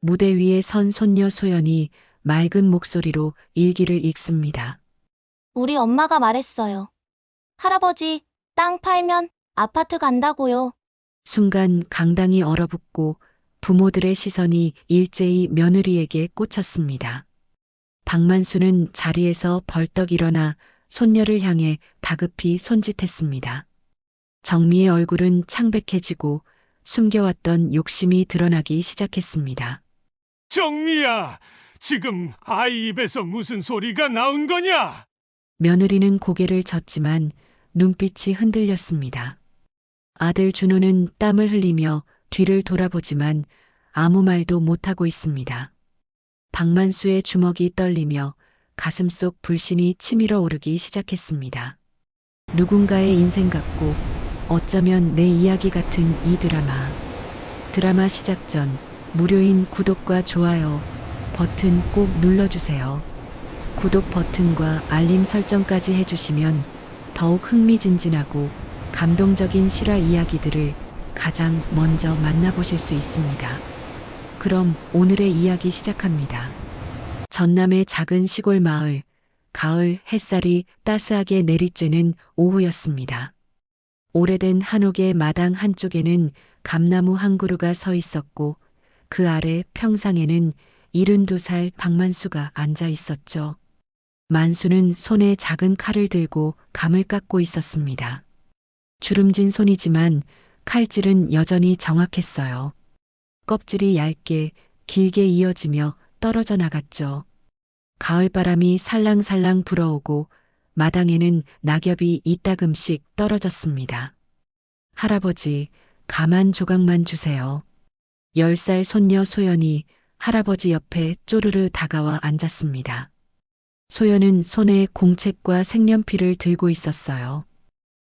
무대 위에 선 손녀 소연이 맑은 목소리로 일기를 읽습니다. 우리 엄마가 말했어요. 할아버지, 땅 팔면 아파트 간다고요. 순간 강당이 얼어붙고 부모들의 시선이 일제히 며느리에게 꽂혔습니다. 박만수는 자리에서 벌떡 일어나 손녀를 향해 다급히 손짓했습니다. 정미의 얼굴은 창백해지고 숨겨왔던 욕심이 드러나기 시작했습니다. 정미야, 지금 아이 입에서 무슨 소리가 나온 거냐? 며느리는 고개를 젓지만 눈빛이 흔들렸습니다. 아들 준호는 땀을 흘리며 뒤를 돌아보지만 아무 말도 못하고 있습니다. 박만수의 주먹이 떨리며 가슴속 불신이 치밀어 오르기 시작했습니다. 누군가의 인생 같고 어쩌면 내 이야기 같은 이 드라마. 드라마 시작 전 무료인 구독과 좋아요 버튼 꼭 눌러주세요. 구독 버튼과 알림 설정까지 해주시면 더욱 흥미진진하고 감동적인 실화 이야기들을 가장 먼저 만나보실 수 있습니다. 그럼 오늘의 이야기 시작합니다. 전남의 작은 시골 마을, 가을 햇살이 따스하게 내리쬐는 오후였습니다. 오래된 한옥의 마당 한쪽에는 감나무 한 그루가 서 있었고 그 아래 평상에는 72살 박만수가 앉아 있었죠. 만수는 손에 작은 칼을 들고 감을 깎고 있었습니다. 주름진 손이지만 칼질은 여전히 정확했어요. 껍질이 얇게 길게 이어지며 떨어져 나갔죠. 가을바람이 살랑살랑 불어오고 마당에는 낙엽이 이따금씩 떨어졌습니다. 할아버지, 감 한 조각만 주세요. 10살 손녀 소연이 할아버지 옆에 쪼르르 다가와 앉았습니다. 소연은 손에 공책과 색연필을 들고 있었어요.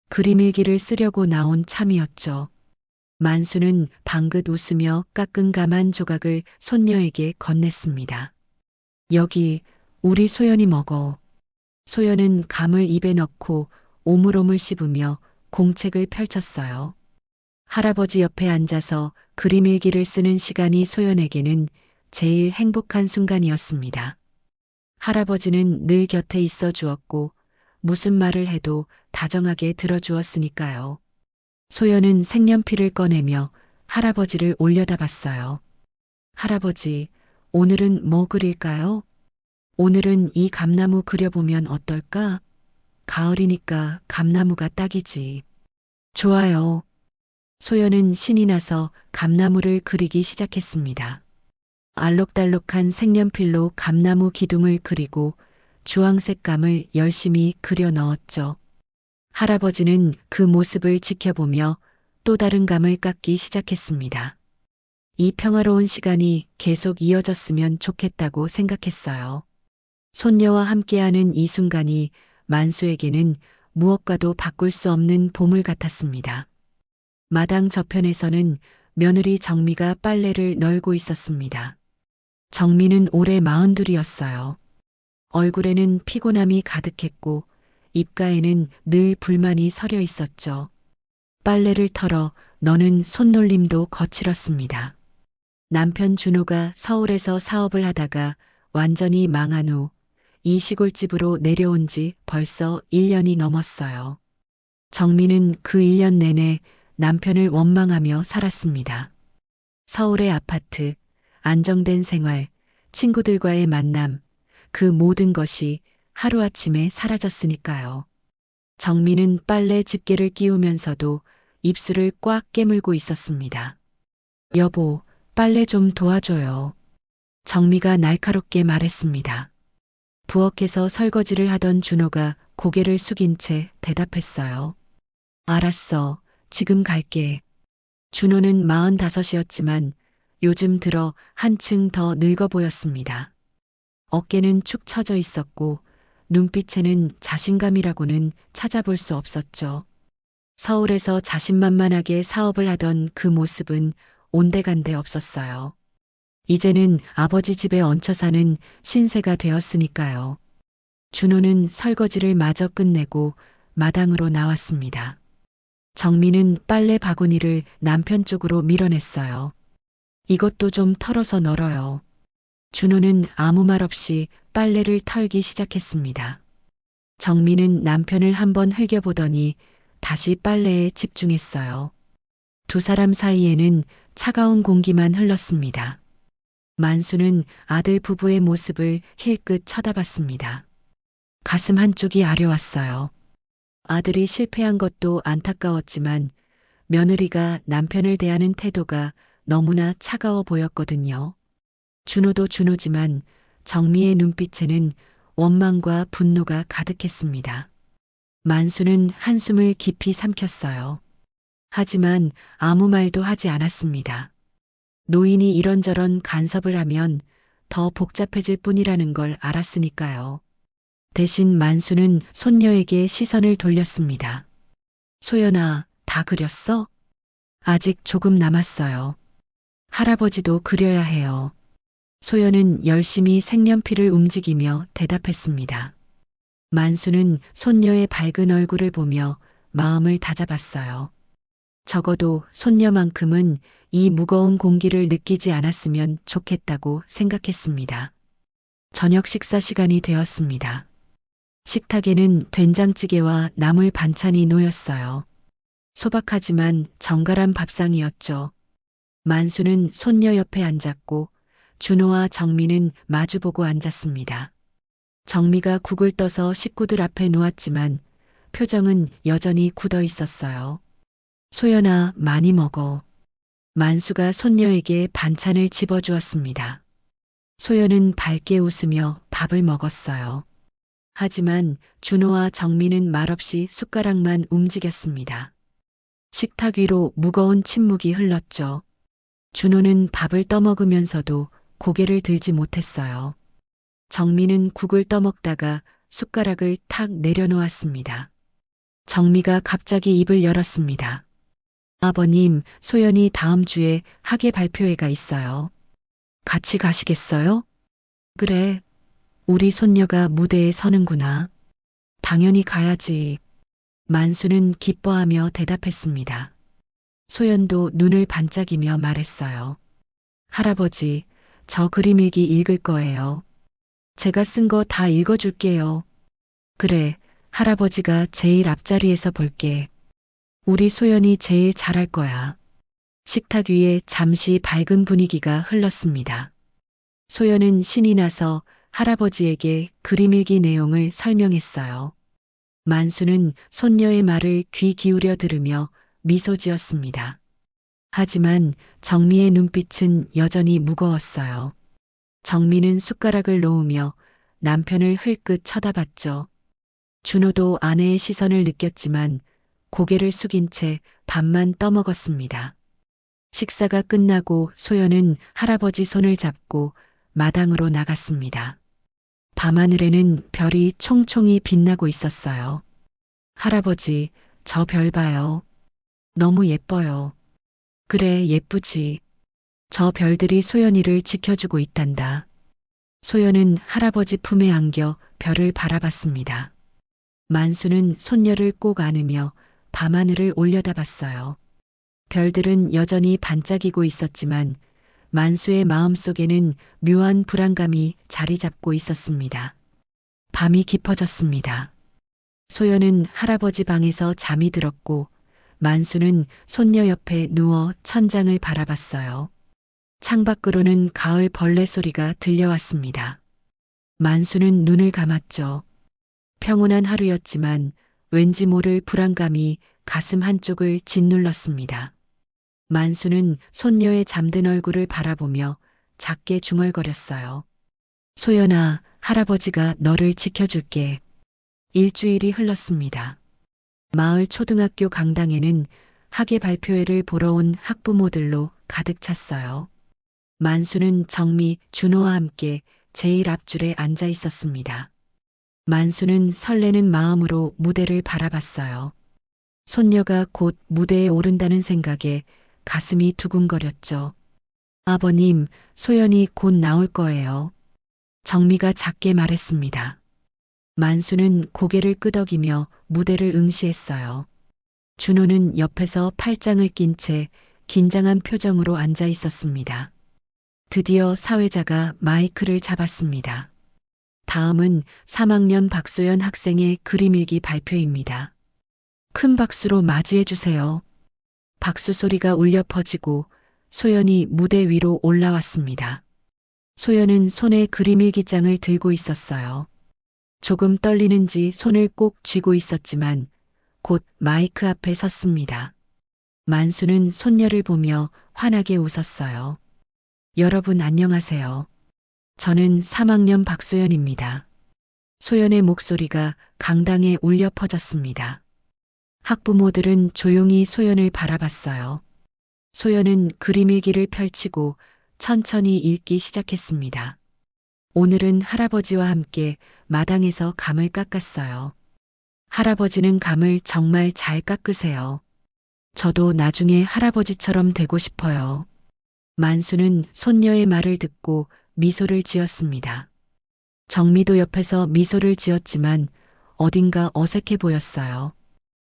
그림일기를 쓰려고 나온 참이었죠. 만수는 방긋 웃으며 깎은 감 한 조각을 손녀에게 건넸습니다. 여기 우리 소연이 먹어. 소연은 감을 입에 넣고 오물오물 씹으며 공책을 펼쳤어요. 할아버지 옆에 앉아서 그림일기를 쓰는 시간이 소연에게는 제일 행복한 순간이었습니다. 할아버지는 늘 곁에 있어 주었고 무슨 말을 해도 다정하게 들어주었으니까요. 소연은 색연필을 꺼내며 할아버지를 올려다봤어요. 할아버지, 오늘은 뭐 그릴까요? 오늘은 이 감나무 그려보면 어떨까? 가을이니까 감나무가 딱이지. 좋아요. 소연은 신이 나서 감나무를 그리기 시작했습니다. 알록달록한 색연필로 감나무 기둥을 그리고 주황색 감을 열심히 그려 넣었죠. 할아버지는 그 모습을 지켜보며 또 다른 감을 깎기 시작했습니다. 이 평화로운 시간이 계속 이어졌으면 좋겠다고 생각했어요. 손녀와 함께하는 이 순간이 만수에게는 무엇과도 바꿀 수 없는 보물 같았습니다. 마당 저편에서는 며느리 정미가 빨래를 널고 있었습니다. 정미는 올해 42이었어요. 얼굴에는 피곤함이 가득했고 입가에는 늘 불만이 서려 있었죠. 빨래를 털어 너는 손놀림도 거칠었습니다. 남편 준호가 서울에서 사업을 하다가 완전히 망한 후 이 시골집으로 내려온 지 벌써 1년이 넘었어요. 정미는 그 1년 내내 남편을 원망하며 살았습니다. 서울의 아파트, 안정된 생활, 친구들과의 만남, 그 모든 것이 하루아침에 사라졌으니까요. 정미는 빨래 집게를 끼우면서도 입술을 꽉 깨물고 있었습니다. 여보, 빨래 좀 도와줘요. 정미가 날카롭게 말했습니다. 부엌에서 설거지를 하던 준호가 고개를 숙인 채 대답했어요. 알았어, 지금 갈게. 준호는 45이었지만 요즘 들어 한층 더 늙어 보였습니다. 어깨는 축 처져 있었고 눈빛에는 자신감이라고는 찾아볼 수 없었죠. 서울에서 자신만만하게 사업을 하던 그 모습은 온데간데 없었어요. 이제는 아버지 집에 얹혀 사는 신세가 되었으니까요. 준호는 설거지를 마저 끝내고 마당으로 나왔습니다. 정미는 빨래 바구니를 남편 쪽으로 밀어냈어요. 이것도 좀 털어서 널어요. 준호는 아무 말 없이 빨래를 털기 시작했습니다. 정미는 남편을 한번 흘겨보더니 다시 빨래에 집중했어요. 두 사람 사이에는 차가운 공기만 흘렀습니다. 만수는 아들 부부의 모습을 힐끗 쳐다봤습니다. 가슴 한쪽이 아려왔어요. 아들이 실패한 것도 안타까웠지만 며느리가 남편을 대하는 태도가 너무나 차가워 보였거든요. 준호도 준호지만 정미의 눈빛에는 원망과 분노가 가득했습니다. 만수는 한숨을 깊이 삼켰어요. 하지만 아무 말도 하지 않았습니다. 노인이 이런저런 간섭을 하면 더 복잡해질 뿐이라는 걸 알았으니까요. 대신 만수는 손녀에게 시선을 돌렸습니다. 소연아, 다 그렸어? 아직 조금 남았어요. 할아버지도 그려야 해요. 소연은 열심히 색연필을 움직이며 대답했습니다. 만수는 손녀의 밝은 얼굴을 보며 마음을 다잡았어요. 적어도 손녀만큼은 이 무거운 공기를 느끼지 않았으면 좋겠다고 생각했습니다. 저녁 식사 시간이 되었습니다. 식탁에는 된장찌개와 나물 반찬이 놓였어요. 소박하지만 정갈한 밥상이었죠. 만수는 손녀 옆에 앉았고 준호와 정미는 마주보고 앉았습니다. 정미가 국을 떠서 식구들 앞에 놓았지만 표정은 여전히 굳어 있었어요. 소연아, 많이 먹어. 만수가 손녀에게 반찬을 집어주었습니다. 소연은 밝게 웃으며 밥을 먹었어요. 하지만 준호와 정미는 말없이 숟가락만 움직였습니다. 식탁 위로 무거운 침묵이 흘렀죠. 준호는 밥을 떠먹으면서도 고개를 들지 못했어요. 정미는 국을 떠먹다가 숟가락을 탁 내려놓았습니다. 정미가 갑자기 입을 열었습니다. 아버님, 소연이 다음 주에 학예 발표회가 있어요. 같이 가시겠어요? 그래. 우리 손녀가 무대에 서는구나. 당연히 가야지. 만수는 기뻐하며 대답했습니다. 소연도 눈을 반짝이며 말했어요. 할아버지, 저 그림 일기 읽을 거예요. 제가 쓴 거 다 읽어줄게요. 그래, 할아버지가 제일 앞자리에서 볼게. 우리 소연이 제일 잘할 거야. 식탁 위에 잠시 밝은 분위기가 흘렀습니다. 소연은 신이 나서 할아버지에게 그림 일기 내용을 설명했어요. 만수는 손녀의 말을 귀 기울여 들으며 미소 지었습니다. 하지만 정미의 눈빛은 여전히 무거웠어요. 정미는 숟가락을 놓으며 남편을 흘끗 쳐다봤죠. 준호도 아내의 시선을 느꼈지만 고개를 숙인 채 밥만 떠먹었습니다. 식사가 끝나고 소연은 할아버지 손을 잡고 마당으로 나갔습니다. 밤하늘에는 별이 총총히 빛나고 있었어요. 할아버지, 저 별 봐요. 너무 예뻐요. 그래, 예쁘지. 저 별들이 소연이를 지켜주고 있단다. 소연은 할아버지 품에 안겨 별을 바라봤습니다. 만수는 손녀를 꼭 안으며 밤하늘을 올려다봤어요. 별들은 여전히 반짝이고 있었지만 만수의 마음속에는 묘한 불안감이 자리 잡고 있었습니다. 밤이 깊어졌습니다. 소연은 할아버지 방에서 잠이 들었고 만수는 손녀 옆에 누워 천장을 바라봤어요. 창밖으로는 가을 벌레 소리가 들려왔습니다. 만수는 눈을 감았죠. 평온한 하루였지만 왠지 모를 불안감이 가슴 한쪽을 짓눌렀습니다. 만수는 손녀의 잠든 얼굴을 바라보며 작게 중얼거렸어요. 소연아, 할아버지가 너를 지켜줄게. 일주일이 흘렀습니다. 마을 초등학교 강당에는 학예 발표회를 보러 온 학부모들로 가득 찼어요. 만수는 정미, 준호와 함께 제일 앞줄에 앉아 있었습니다. 만수는 설레는 마음으로 무대를 바라봤어요. 손녀가 곧 무대에 오른다는 생각에 가슴이 두근거렸죠. 아버님, 소연이 곧 나올 거예요. 정미가 작게 말했습니다. 만수는 고개를 끄덕이며 무대를 응시했어요. 준호는 옆에서 팔짱을 낀 채 긴장한 표정으로 앉아 있었습니다. 드디어 사회자가 마이크를 잡았습니다. 다음은 3학년 박소연 학생의 그림일기 발표입니다. 큰 박수로 맞이해 주세요. 박수 소리가 울려 퍼지고 소연이 무대 위로 올라왔습니다. 소연은 손에 그림일기장을 들고 있었어요. 조금 떨리는지 손을 꼭 쥐고 있었지만 곧 마이크 앞에 섰습니다. 만수는 손녀를 보며 환하게 웃었어요. 여러분 안녕하세요. 저는 3학년 박소연입니다. 소연의 목소리가 강당에 울려 퍼졌습니다. 학부모들은 조용히 소연을 바라봤어요. 소연은 그림일기를 펼치고 천천히 읽기 시작했습니다. 오늘은 할아버지와 함께 마당에서 감을 깎았어요. 할아버지는 감을 정말 잘 깎으세요. 저도 나중에 할아버지처럼 되고 싶어요. 만수는 손녀의 말을 듣고 미소를 지었습니다. 정미도 옆에서 미소를 지었지만 어딘가 어색해 보였어요.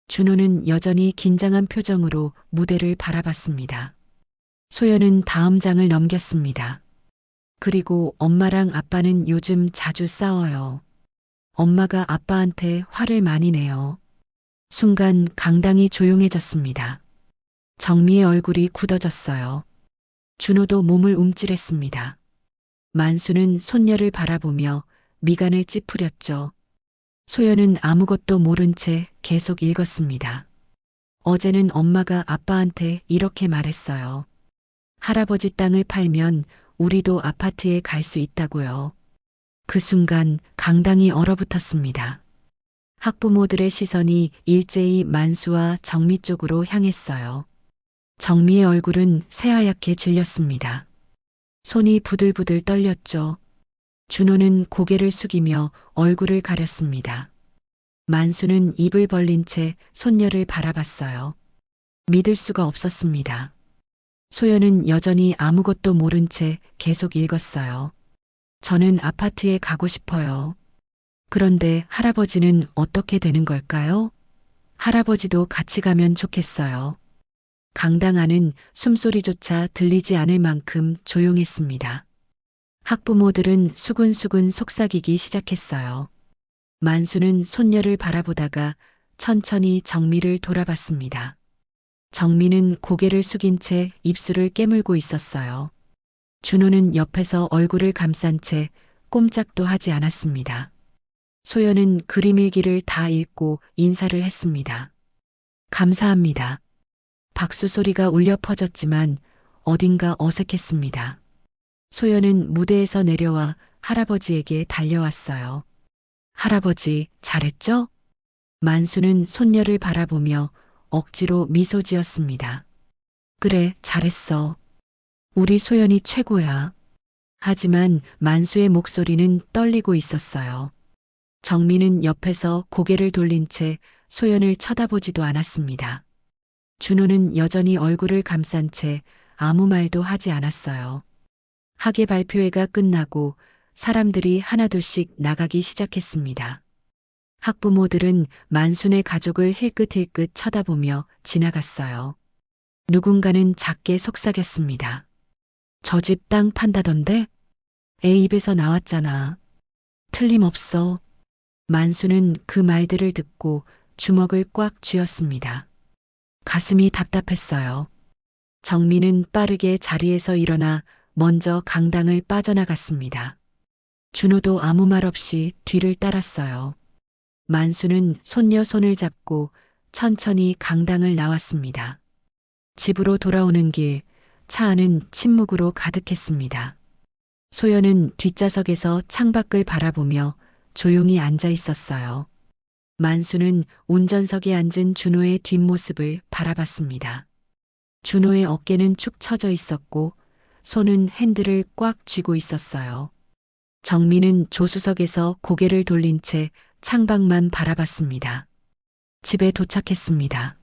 준호는 여전히 긴장한 표정으로 무대를 바라봤습니다. 소연은 다음 장을 넘겼습니다. 그리고 엄마랑 아빠는 요즘 자주 싸워요. 엄마가 아빠한테 화를 많이 내요. 순간 강당이 조용해졌습니다. 정미의 얼굴이 굳어졌어요. 준호도 몸을 움찔했습니다. 만수는 손녀를 바라보며 미간을 찌푸렸죠. 소연은 아무것도 모른 채 계속 읽었습니다. 어제는 엄마가 아빠한테 이렇게 말했어요. 할아버지 땅을 팔면 우리도 아파트에 갈 수 있다고요. 그 순간 강당이 얼어붙었습니다. 학부모들의 시선이 일제히 만수와 정미 쪽으로 향했어요. 정미의 얼굴은 새하얗게 질렸습니다. 손이 부들부들 떨렸죠. 준호는 고개를 숙이며 얼굴을 가렸습니다. 만수는 입을 벌린 채 손녀를 바라봤어요. 믿을 수가 없었습니다. 소연은 여전히 아무것도 모른 채 계속 읽었어요. 저는 아파트에 가고 싶어요. 그런데 할아버지는 어떻게 되는 걸까요? 할아버지도 같이 가면 좋겠어요. 강당 안은 숨소리조차 들리지 않을 만큼 조용했습니다. 학부모들은 수근수근 속삭이기 시작했어요. 만수는 손녀를 바라보다가 천천히 정미를 돌아봤습니다. 정미는 고개를 숙인 채 입술을 깨물고 있었어요. 준호는 옆에서 얼굴을 감싼 채 꼼짝도 하지 않았습니다. 소연은 그림일기를 다 읽고 인사를 했습니다. 감사합니다. 박수 소리가 울려 퍼졌지만 어딘가 어색했습니다. 소연은 무대에서 내려와 할아버지에게 달려왔어요. 할아버지, 잘했죠? 만수는 손녀를 바라보며 억지로 미소 지었습니다. 그래, 잘했어. 우리 소연이 최고야. 하지만 만수의 목소리는 떨리고 있었어요. 정미는 옆에서 고개를 돌린 채 소연을 쳐다보지도 않았습니다. 준호는 여전히 얼굴을 감싼 채 아무 말도 하지 않았어요. 학예 발표회가 끝나고 사람들이 하나둘씩 나가기 시작했습니다. 학부모들은 만순의 가족을 힐끗힐끗 쳐다보며 지나갔어요. 누군가는 작게 속삭였습니다. 저 집 땅 판다던데? 애 입에서 나왔잖아. 틀림없어. 만수는 그 말들을 듣고 주먹을 꽉 쥐었습니다. 가슴이 답답했어요. 정미는 빠르게 자리에서 일어나 먼저 강당을 빠져나갔습니다. 준호도 아무 말 없이 뒤를 따랐어요. 만수는 손녀 손을 잡고 천천히 강당을 나왔습니다. 집으로 돌아오는 길, 차 안은 침묵으로 가득했습니다. 소연은 뒷좌석에서 창밖을 바라보며 조용히 앉아 있었어요. 만수는 운전석에 앉은 준호의 뒷모습을 바라봤습니다. 준호의 어깨는 축 처져 있었고 손은 핸들을 꽉 쥐고 있었어요. 정미는 조수석에서 고개를 돌린 채 창밖만 바라봤습니다. 집에 도착했습니다.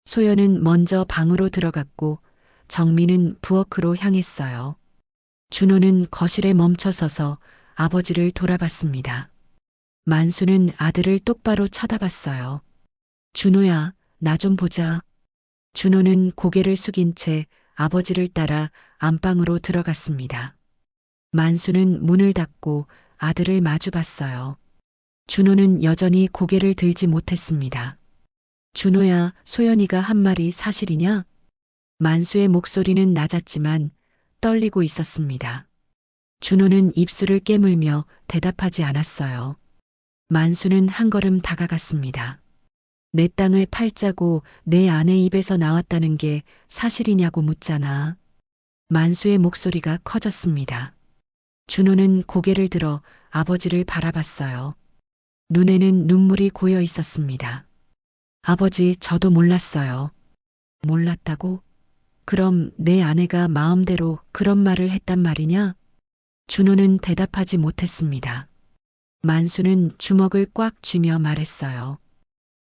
소연은 먼저 방으로 들어갔고 정미는 부엌으로 향했어요. 준호는 거실에 멈춰서서 아버지를 돌아봤습니다. 만수는 아들을 똑바로 쳐다봤어요. 준호야, 나 좀 보자. 준호는 고개를 숙인 채 아버지를 따라 안방으로 들어갔습니다. 만수는 문을 닫고 아들을 마주 봤어요. 준호는 여전히 고개를 들지 못했습니다. 준호야, 소연이가 한 말이 사실이냐? 만수의 목소리는 낮았지만 떨리고 있었습니다. 준호는 입술을 깨물며 대답하지 않았어요. 만수는 한 걸음 다가갔습니다. 내 땅을 팔자고 내 아내 입에서 나왔다는 게 사실이냐고 묻잖아. 만수의 목소리가 커졌습니다. 준호는 고개를 들어 아버지를 바라봤어요. 눈에는 눈물이 고여 있었습니다. 아버지, 저도 몰랐어요. 몰랐다고? 그럼 내 아내가 마음대로 그런 말을 했단 말이냐? 준호는 대답하지 못했습니다. 만수는 주먹을 꽉 쥐며 말했어요.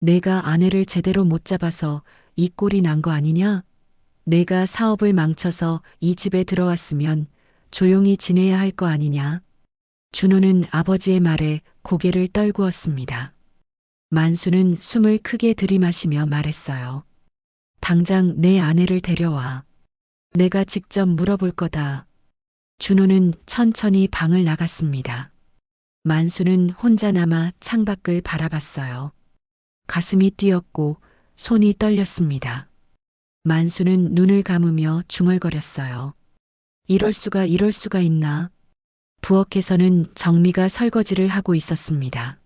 내가 아내를 제대로 못 잡아서 이 꼴이 난 거 아니냐? 내가 사업을 망쳐서 이 집에 들어왔으면 조용히 지내야 할 거 아니냐? 준호는 아버지의 말에 고개를 떨구었습니다. 만수는 숨을 크게 들이마시며 말했어요. 당장 내 아내를 데려와. 내가 직접 물어볼 거다. 준호는 천천히 방을 나갔습니다. 만수는 혼자 남아 창밖을 바라봤어요. 가슴이 뛰었고 손이 떨렸습니다. 만수는 눈을 감으며 중얼거렸어요. 이럴 수가 있나? 부엌에서는 정미가 설거지를 하고 있었습니다.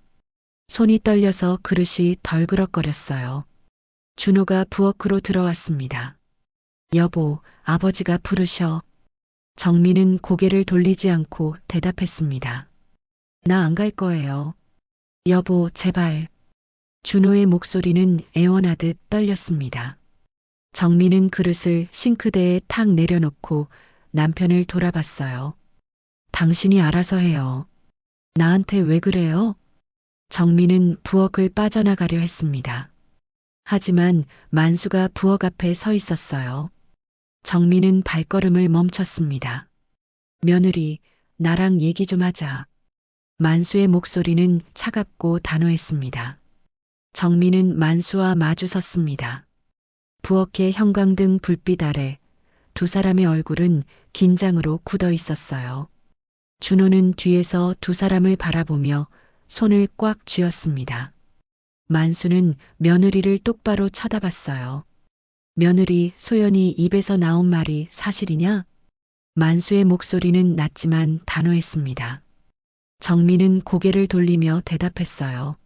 손이 떨려서 그릇이 덜그럭거렸어요. 준호가 부엌으로 들어왔습니다. 여보, 아버지가 부르셔. 정미는 고개를 돌리지 않고 대답했습니다. 나 안 갈 거예요. 여보, 제발. 준호의 목소리는 애원하듯 떨렸습니다. 정미는 그릇을 싱크대에 탁 내려놓고 남편을 돌아봤어요. 당신이 알아서 해요. 나한테 왜 그래요? 정미는 부엌을 빠져나가려 했습니다. 하지만 만수가 부엌 앞에 서 있었어요. 정미는 발걸음을 멈췄습니다. 며느리, 나랑 얘기 좀 하자. 만수의 목소리는 차갑고 단호했습니다. 정미는 만수와 마주 섰습니다. 부엌의 형광등 불빛 아래 두 사람의 얼굴은 긴장으로 굳어 있었어요. 준호는 뒤에서 두 사람을 바라보며 손을 꽉 쥐었습니다. 만수는 며느리를 똑바로 쳐다봤어요. 며느리, 소연이 입에서 나온 말이 사실이냐? 만수의 목소리는 낮지만 단호했습니다. 정미는 고개를 돌리며 대답했어요.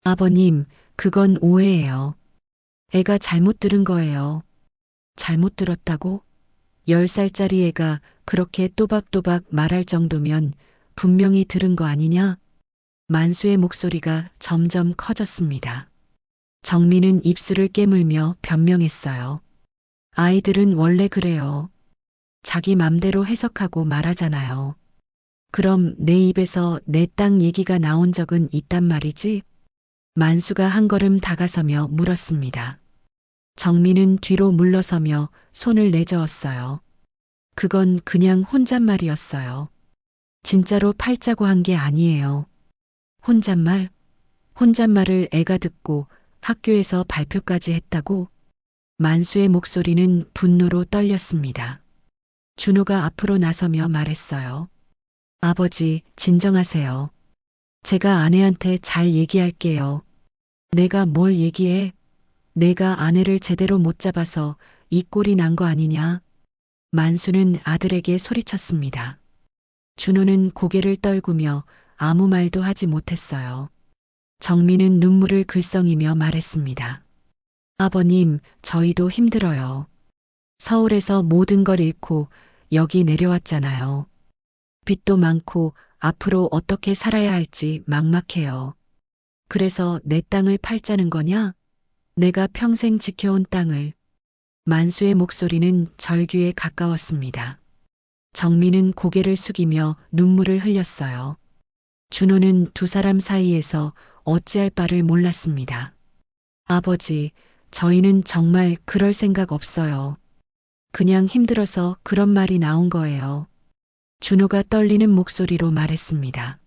아버님, 그건 오해예요. 애가 잘못 들은 거예요. 잘못 들었다고? 10살짜리 애가 그렇게 또박또박 말할 정도면 분명히 들은 거 아니냐? 만수의 목소리가 점점 커졌습니다. 정미는 입술을 깨물며 변명했어요. 아이들은 원래 그래요. 자기 맘대로 해석하고 말하잖아요. 그럼 내 입에서 내 땅 얘기가 나온 적은 있단 말이지? 만수가 한 걸음 다가서며 물었습니다. 정미는 뒤로 물러서며 손을 내저었어요. 그건 그냥 혼잣말이었어요. 진짜로 팔자고 한 게 아니에요. 혼잣말? 혼잣말을 애가 듣고 학교에서 발표까지 했다고? 만수의 목소리는 분노로 떨렸습니다. 준호가 앞으로 나서며 말했어요. 아버지, 진정하세요. 제가 아내한테 잘 얘기할게요. 내가 뭘 얘기해? 내가 아내를 제대로 못 잡아서 이 꼴이 난 거 아니냐? 만수는 아들에게 소리쳤습니다. 준호는 고개를 떨구며 아무 말도 하지 못했어요. 정미는 눈물을 글썽이며 말했습니다. 아버님, 저희도 힘들어요. 서울에서 모든 걸 잃고 여기 내려왔잖아요. 빚도 많고 앞으로 어떻게 살아야 할지 막막해요. 그래서 내 땅을 팔자는 거냐? 내가 평생 지켜온 땅을. 만수의 목소리는 절규에 가까웠습니다. 정미는 고개를 숙이며 눈물을 흘렸어요. 준호는 두 사람 사이에서 어찌할 바를 몰랐습니다. 아버지, 저희는 정말 그럴 생각 없어요. 그냥 힘들어서 그런 말이 나온 거예요. 준호가 떨리는 목소리로 말했습니다.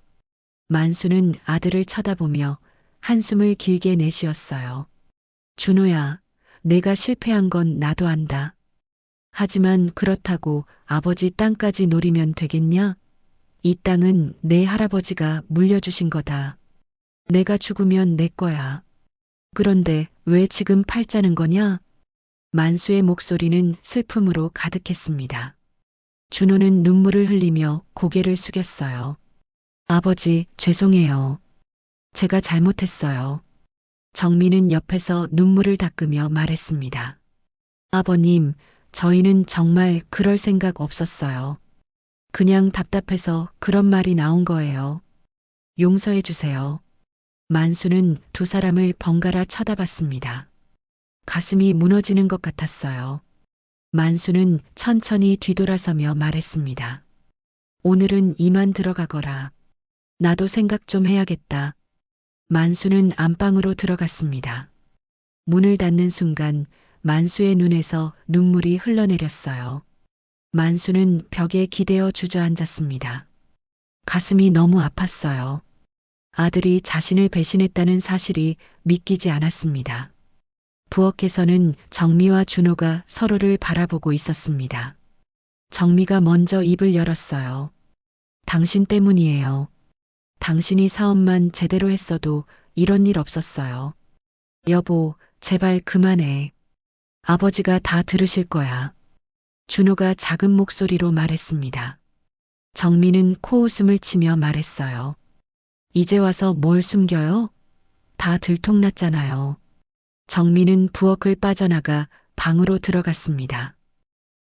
만수는 아들을 쳐다보며 한숨을 길게 내쉬었어요. 준호야, 내가 실패한 건 나도 안다. 하지만 그렇다고 아버지 땅까지 노리면 되겠냐? 이 땅은 내 할아버지가 물려주신 거다. 내가 죽으면 내 거야. 그런데 왜 지금 팔자는 거냐? 만수의 목소리는 슬픔으로 가득했습니다. 준호는 눈물을 흘리며 고개를 숙였어요. 아버지, 죄송해요. 제가 잘못했어요. 정민은 옆에서 눈물을 닦으며 말했습니다. 아버님, 저희는 정말 그럴 생각 없었어요. 그냥 답답해서 그런 말이 나온 거예요. 용서해 주세요. 만수는 두 사람을 번갈아 쳐다봤습니다. 가슴이 무너지는 것 같았어요. 만수는 천천히 뒤돌아서며 말했습니다. 오늘은 이만 들어가거라. 나도 생각 좀 해야겠다. 만수는 안방으로 들어갔습니다. 문을 닫는 순간 만수의 눈에서 눈물이 흘러내렸어요. 만수는 벽에 기대어 주저앉았습니다. 가슴이 너무 아팠어요. 아들이 자신을 배신했다는 사실이 믿기지 않았습니다. 부엌에서는 정미와 준호가 서로를 바라보고 있었습니다. 정미가 먼저 입을 열었어요. 당신 때문이에요. 당신이 사업만 제대로 했어도 이런 일 없었어요. 여보, 제발 그만해. 아버지가 다 들으실 거야. 준호가 작은 목소리로 말했습니다. 정미는 코웃음을 치며 말했어요. 이제 와서 뭘 숨겨요? 다 들통났잖아요. 정미는 부엌을 빠져나가 방으로 들어갔습니다.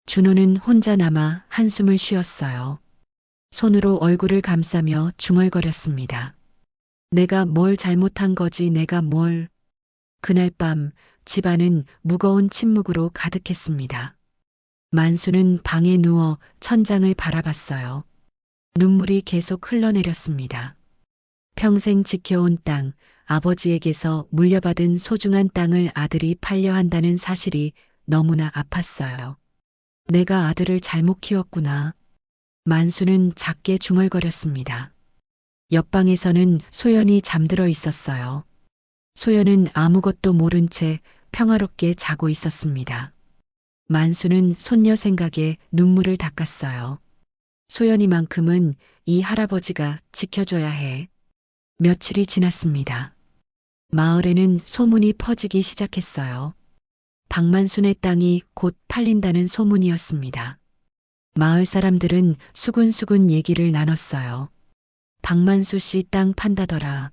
준호는 혼자 남아 한숨을 쉬었어요. 손으로 얼굴을 감싸며 중얼거렸습니다. 내가 뭘 잘못한 거지, 내가 뭘. 그날 밤 집안은 무거운 침묵으로 가득했습니다. 만수는 방에 누워 천장을 바라봤어요. 눈물이 계속 흘러내렸습니다. 평생 지켜온 땅, 아버지에게서 물려받은 소중한 땅을 아들이 팔려 한다는 사실이 너무나 아팠어요. 내가 아들을 잘못 키웠구나. 만수는 작게 중얼거렸습니다. 옆방에서는 소연이 잠들어 있었어요. 소연은 아무것도 모른 채 평화롭게 자고 있었습니다. 만수는 손녀 생각에 눈물을 닦았어요. 소연이만큼은 이 할아버지가 지켜줘야 해. 며칠이 지났습니다. 마을에는 소문이 퍼지기 시작했어요. 박만순의 땅이 곧 팔린다는 소문이었습니다. 마을 사람들은 수군수군 얘기를 나눴어요. 박만수 씨 땅 판다더라.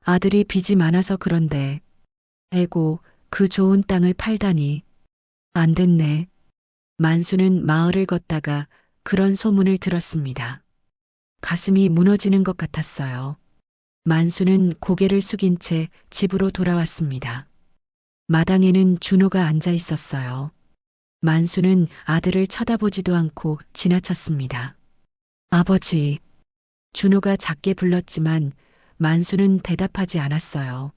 아들이 빚이 많아서 그런데. 에고, 그 좋은 땅을 팔다니. 안 됐네. 만수는 마을을 걷다가 그런 소문을 들었습니다. 가슴이 무너지는 것 같았어요. 만수는 고개를 숙인 채 집으로 돌아왔습니다. 마당에는 준호가 앉아 있었어요. 만수는 아들을 쳐다보지도 않고 지나쳤습니다. 아버지. 준호가 작게 불렀지만 만수는 대답하지 않았어요.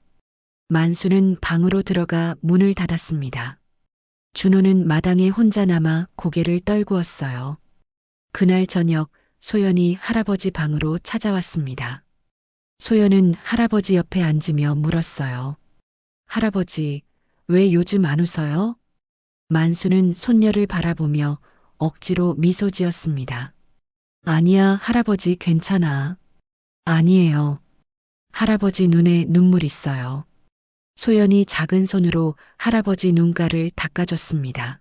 만수는 방으로 들어가 문을 닫았습니다. 준호는 마당에 혼자 남아 고개를 떨구었어요. 그날 저녁 소연이 할아버지 방으로 찾아왔습니다. 소연은 할아버지 옆에 앉으며 물었어요. 할아버지, 왜 요즘 안 웃어요? 만수는 손녀를 바라보며 억지로 미소 지었습니다. 아니야, 할아버지 괜찮아. 아니에요. 할아버지 눈에 눈물 있어요. 소연이 작은 손으로 할아버지 눈가를 닦아줬습니다.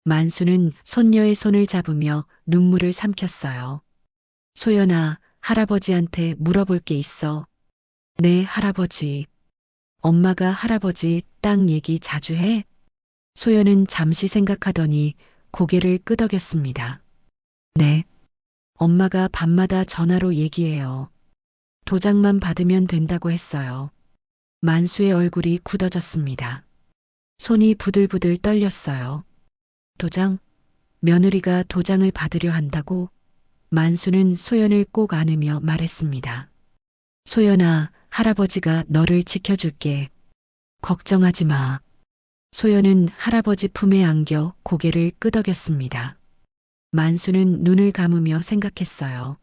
만수는 손녀의 손을 잡으며 눈물을 삼켰어요. 소연아, 할아버지한테 물어볼 게 있어. 네, 할아버지. 엄마가 할아버지 땅 얘기 자주 해? 소연은 잠시 생각하더니 고개를 끄덕였습니다. 네. 엄마가 밤마다 전화로 얘기해요. 도장만 받으면 된다고 했어요. 만수의 얼굴이 굳어졌습니다. 손이 부들부들 떨렸어요. 도장? 며느리가 도장을 받으려 한다고? 만수는 소연을 꼭 안으며 말했습니다. 소연아, 할아버지가 너를 지켜줄게. 걱정하지 마. 소연은 할아버지 품에 안겨 고개를 끄덕였습니다. 만수는 눈을 감으며 생각했어요.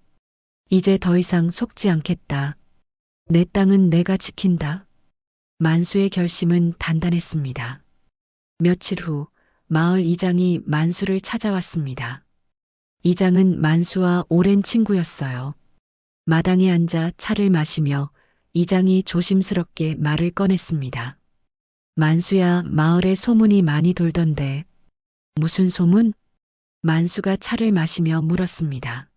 이제 더 이상 속지 않겠다. 내 땅은 내가 지킨다. 만수의 결심은 단단했습니다. 며칠 후 마을 이장이 만수를 찾아왔습니다. 이장은 만수와 오랜 친구였어요. 마당에 앉아 차를 마시며 이장이 조심스럽게 말을 꺼냈습니다. 만수야, 마을에 소문이 많이 돌던데. 무슨 소문? 만수가 차를 마시며 물었습니다.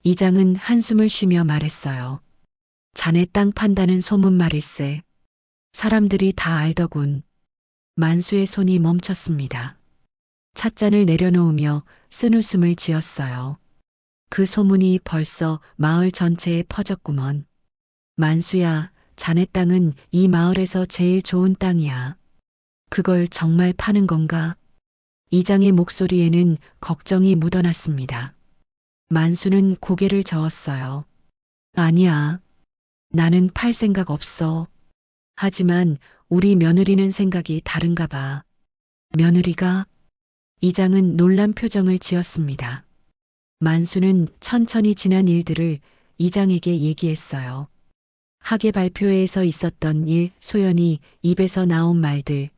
이장은 한숨을 쉬며 말했어요. 자네 땅 판다는 소문 말일세. 사람들이 다 알더군. 만수의 손이 멈췄습니다. 찻잔을 내려놓으며 쓴웃음을 지었어요. 그 소문이 벌써 마을 전체에 퍼졌구먼. 만수야, 자네 땅은 이 마을에서 제일 좋은 땅이야. 그걸 정말 파는 건가? 이장의 목소리에는 걱정이 묻어났습니다. 만수는 고개를 저었어요. 아니야. 나는 팔 생각 없어. 하지만 우리 며느리는 생각이 다른가 봐. 며느리가? 이장은 놀란 표정을 지었습니다. 만수는 천천히 지난 일들을 이장에게 얘기했어요. 학예 발표회에서 있었던 일, 소연이 입에서 나온 말들,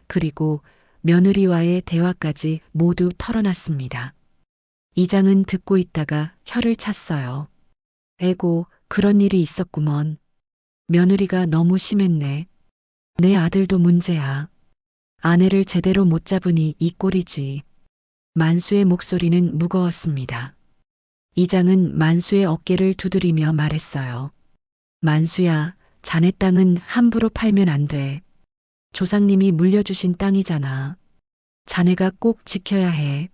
그리고 며느리와의 대화까지 모두 털어놨습니다. 이장은 듣고 있다가 혀를 찼어요. 에고, 그런 일이 있었구먼. 며느리가 너무 심했네. 내 아들도 문제야. 아내를 제대로 못 잡으니 이 꼴이지. 만수의 목소리는 무거웠습니다. 이장은 만수의 어깨를 두드리며 말했어요. 만수야, 자네 땅은 함부로 팔면 안 돼. 조상님이 물려주신 땅이잖아. 자네가 꼭 지켜야 해.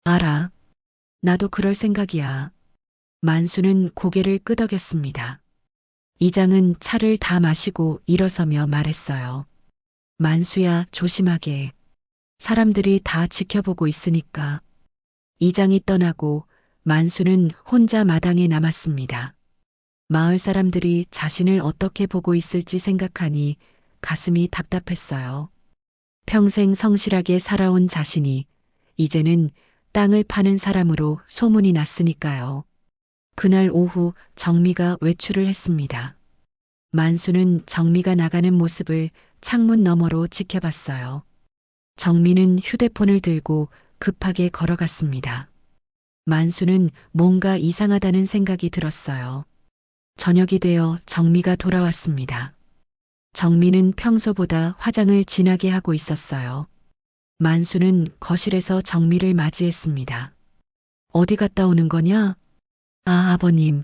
알아. 나도 그럴 생각이야. 만수는 고개를 끄덕였습니다. 이장은 차를 다 마시고 일어서며 말했어요. 만수야, 조심하게. 사람들이 다 지켜보고 있으니까. 이장이 떠나고 만수는 혼자 마당에 남았습니다. 마을 사람들이 자신을 어떻게 보고 있을지 생각하니 가슴이 답답했어요. 평생 성실하게 살아온 자신이 이제는 땅을 파는 사람으로 소문이 났으니까요. 그날 오후 정미가 외출을 했습니다. 만수는 정미가 나가는 모습을 창문 너머로 지켜봤어요. 정미는 휴대폰을 들고 급하게 걸어갔습니다. 만수는 뭔가 이상하다는 생각이 들었어요. 저녁이 되어 정미가 돌아왔습니다. 정미는 평소보다 화장을 진하게 하고 있었어요. 만수는 거실에서 정미를 맞이했습니다. 어디 갔다 오는 거냐? 아, 아버님.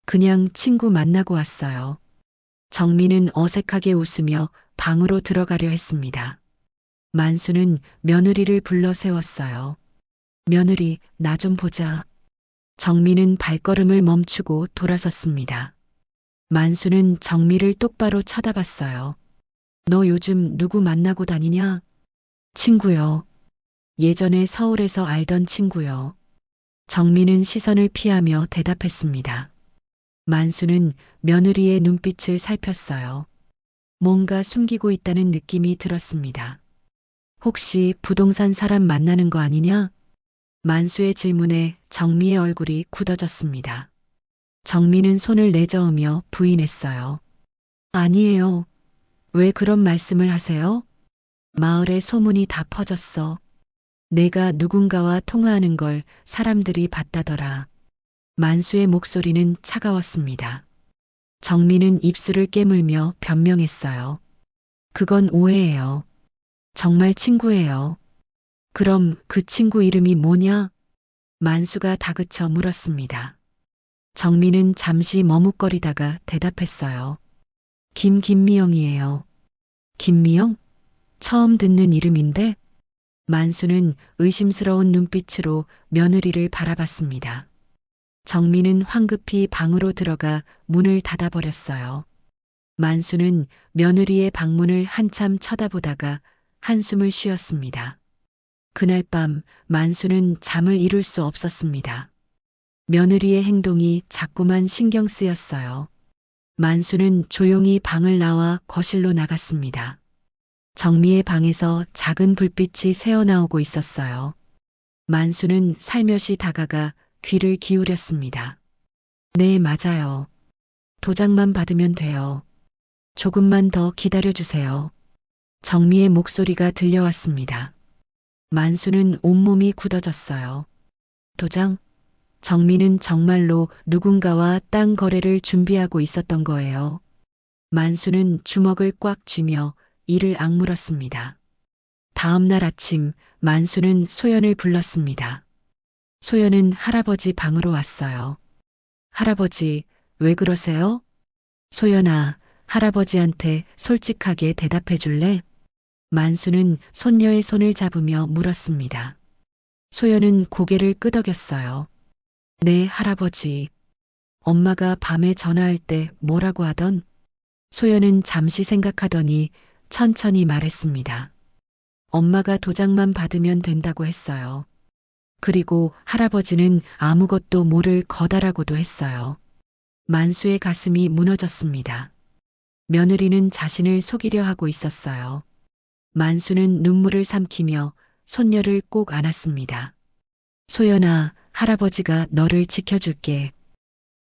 그냥 친구 만나고 왔어요. 정미는 어색하게 웃으며 방으로 들어가려 했습니다. 만수는 며느리를 불러 세웠어요. 며느리, 나 좀 보자. 정미는 발걸음을 멈추고 돌아섰습니다. 만수는 정미를 똑바로 쳐다봤어요. 너 요즘 누구 만나고 다니냐? 친구요. 예전에 서울에서 알던 친구요. 정미는 시선을 피하며 대답했습니다. 만수는 며느리의 눈빛을 살폈어요. 뭔가 숨기고 있다는 느낌이 들었습니다. 혹시 부동산 사람 만나는 거 아니냐? 만수의 질문에 정미의 얼굴이 굳어졌습니다. 정미는 손을 내저으며 부인했어요. 아니에요. 왜 그런 말씀을 하세요? 마을에 소문이 다 퍼졌어. 내가 누군가와 통화하는 걸 사람들이 봤다더라. 만수의 목소리는 차가웠습니다. 정미는 입술을 깨물며 변명했어요. 그건 오해예요. 정말 친구예요. 그럼 그 친구 이름이 뭐냐? 만수가 다그쳐 물었습니다. 정미는 잠시 머뭇거리다가 대답했어요. 김미영이에요. 김미영? 처음 듣는 이름인데? 만수는 의심스러운 눈빛으로 며느리를 바라봤습니다. 정미는 황급히 방으로 들어가 문을 닫아버렸어요. 만수는 며느리의 방문을 한참 쳐다보다가 한숨을 쉬었습니다. 그날 밤 만수는 잠을 이룰 수 없었습니다. 며느리의 행동이 자꾸만 신경 쓰였어요. 만수는 조용히 방을 나와 거실로 나갔습니다. 정미의 방에서 작은 불빛이 새어나오고 있었어요. 만수는 살며시 다가가 귀를 기울였습니다. 네, 맞아요. 도장만 받으면 돼요. 조금만 더 기다려주세요. 정미의 목소리가 들려왔습니다. 만수는 온몸이 굳어졌어요. 도장, 정민은 정말로 누군가와 땅 거래를 준비하고 있었던 거예요. 만수는 주먹을 꽉 쥐며 이를 악물었습니다. 다음 날 아침 만수는 소연을 불렀습니다. 소연은 할아버지 방으로 왔어요. 할아버지, 왜 그러세요? 소연아, 할아버지한테 솔직하게 대답해 줄래? 만수는 손녀의 손을 잡으며 물었습니다. 소연은 고개를 끄덕였어요. 네, 할아버지. 엄마가 밤에 전화할 때 뭐라고 하던? 소연은 잠시 생각하더니 천천히 말했습니다. 엄마가 도장만 받으면 된다고 했어요. 그리고 할아버지는 아무것도 모를 거다라고도 했어요. 만수의 가슴이 무너졌습니다. 며느리는 자신을 속이려 하고 있었어요. 만수는 눈물을 삼키며 손녀를 꼭 안았습니다. 소연아, 할아버지가 너를 지켜줄게.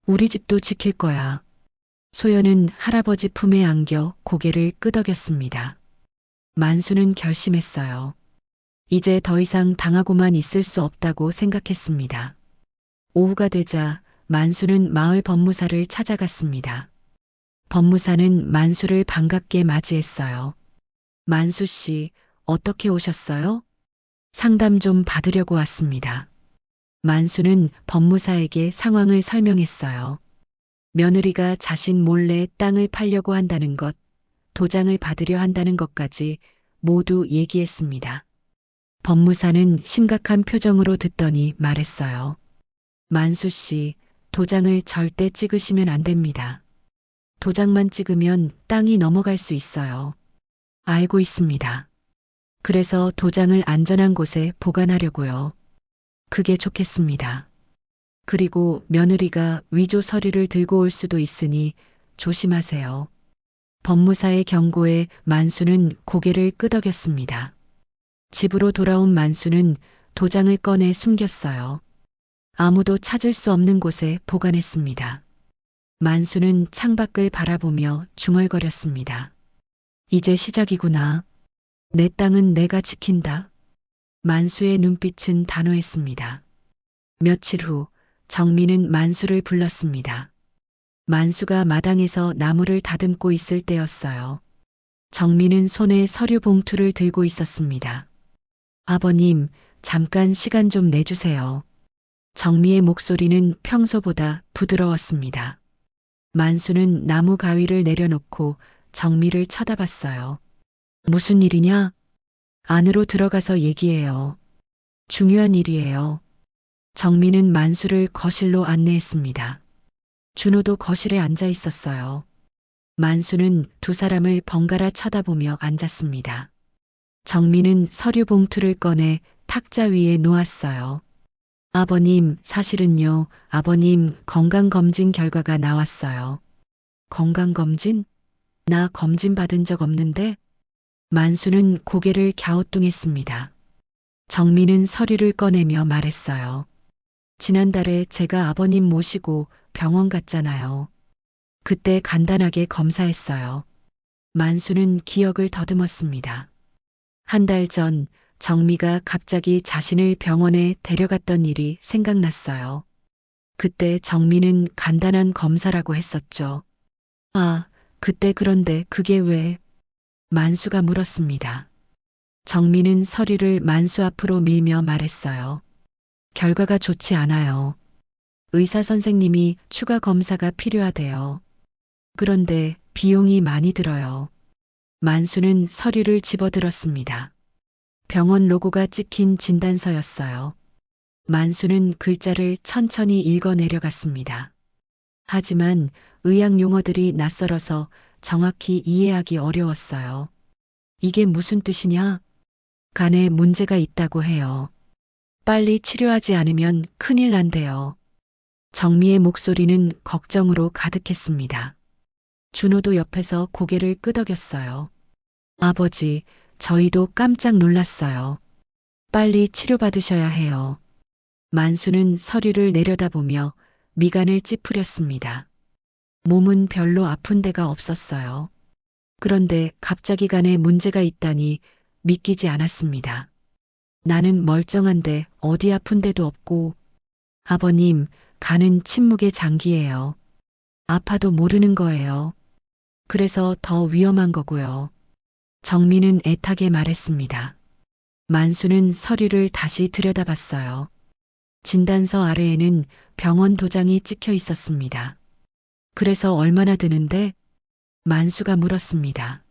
우리 집도 지킬 거야. 소연은 할아버지 품에 안겨 고개를 끄덕였습니다. 만수는 결심했어요. 이제 더 이상 당하고만 있을 수 없다고 생각했습니다. 오후가 되자 만수는 마을 법무사를 찾아갔습니다. 법무사는 만수를 반갑게 맞이했어요. 만수 씨, 어떻게 오셨어요? 상담 좀 받으려고 왔습니다. 만수는 법무사에게 상황을 설명했어요. 며느리가 자신 몰래 땅을 팔려고 한다는 것, 도장을 받으려 한다는 것까지 모두 얘기했습니다. 법무사는 심각한 표정으로 듣더니 말했어요. 만수 씨, 도장을 절대 찍으시면 안 됩니다. 도장만 찍으면 땅이 넘어갈 수 있어요. 알고 있습니다. 그래서 도장을 안전한 곳에 보관하려고요. 그게 좋겠습니다. 그리고 며느리가 위조 서류를 들고 올 수도 있으니 조심하세요. 법무사의 경고에 만수는 고개를 끄덕였습니다. 집으로 돌아온 만수는 도장을 꺼내 숨겼어요. 아무도 찾을 수 없는 곳에 보관했습니다. 만수는 창밖을 바라보며 중얼거렸습니다. 이제 시작이구나. 내 땅은 내가 지킨다. 만수의 눈빛은 단호했습니다. 며칠 후 정민은 만수를 불렀습니다. 만수가 마당에서 나무를 다듬고 있을 때였어요. 정민은 손에 서류 봉투를 들고 있었습니다. 아버님, 잠깐 시간 좀 내주세요. 정미의 목소리는 평소보다 부드러웠습니다. 만수는 나무 가위를 내려놓고 정미를 쳐다봤어요. 무슨 일이냐? 안으로 들어가서 얘기해요. 중요한 일이에요. 정미는 만수를 거실로 안내했습니다. 준호도 거실에 앉아 있었어요. 만수는 두 사람을 번갈아 쳐다보며 앉았습니다. 정미는 서류 봉투를 꺼내 탁자 위에 놓았어요. 아버님, 사실은요, 아버님 건강검진 결과가 나왔어요. 건강검진? 나 검진 받은 적 없는데? 만수는 고개를 갸우뚱했습니다. 정미는 서류를 꺼내며 말했어요. 지난달에 제가 아버님 모시고 병원 갔잖아요. 그때 간단하게 검사했어요. 만수는 기억을 더듬었습니다. 한 달 전 정미가 갑자기 자신을 병원에 데려갔던 일이 생각났어요. 그때 정미는 간단한 검사라고 했었죠. 아, 그때 그런데 그게 왜? 만수가 물었습니다. 정미는 서류를 만수 앞으로 밀며 말했어요. 결과가 좋지 않아요. 의사 선생님이 추가 검사가 필요하대요. 그런데 비용이 많이 들어요. 만수는 서류를 집어들었습니다. 병원 로고가 찍힌 진단서였어요. 만수는 글자를 천천히 읽어 내려갔습니다. 하지만 의학 용어들이 낯설어서 정확히 이해하기 어려웠어요. 이게 무슨 뜻이냐? 간에 문제가 있다고 해요. 빨리 치료하지 않으면 큰일 난대요. 정미의 목소리는 걱정으로 가득했습니다. 준호도 옆에서 고개를 끄덕였어요. 아버지, 저희도 깜짝 놀랐어요. 빨리 치료받으셔야 해요. 만수는 서류를 내려다보며 미간을 찌푸렸습니다. 몸은 별로 아픈 데가 없었어요. 그런데 갑자기 간에 문제가 있다니 믿기지 않았습니다. 나는 멀쩡한데 어디 아픈 데도 없고. 아버님, 간은 침묵의 장기예요. 아파도 모르는 거예요. 그래서 더 위험한 거고요. 정민은 애타게 말했습니다. 만수는 서류를 다시 들여다봤어요. 진단서 아래에는 병원 도장이 찍혀 있었습니다. 그래서 얼마나 드는데? 만수가 물었습니다.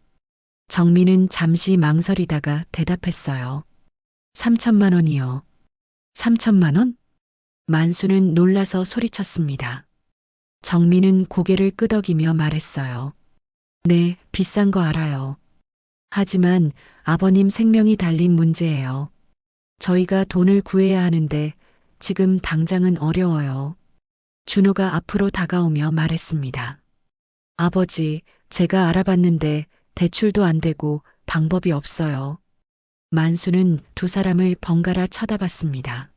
정민은 잠시 망설이다가 대답했어요. 3천만 원이요. 3천만 원? 만수는 놀라서 소리쳤습니다. 정민은 고개를 끄덕이며 말했어요. 네, 비싼 거 알아요. 하지만 아버님 생명이 달린 문제예요. 저희가 돈을 구해야 하는데 지금 당장은 어려워요. 준호가 앞으로 다가오며 말했습니다. 아버지, 제가 알아봤는데 대출도 안 되고 방법이 없어요. 만수는 두 사람을 번갈아 쳐다봤습니다.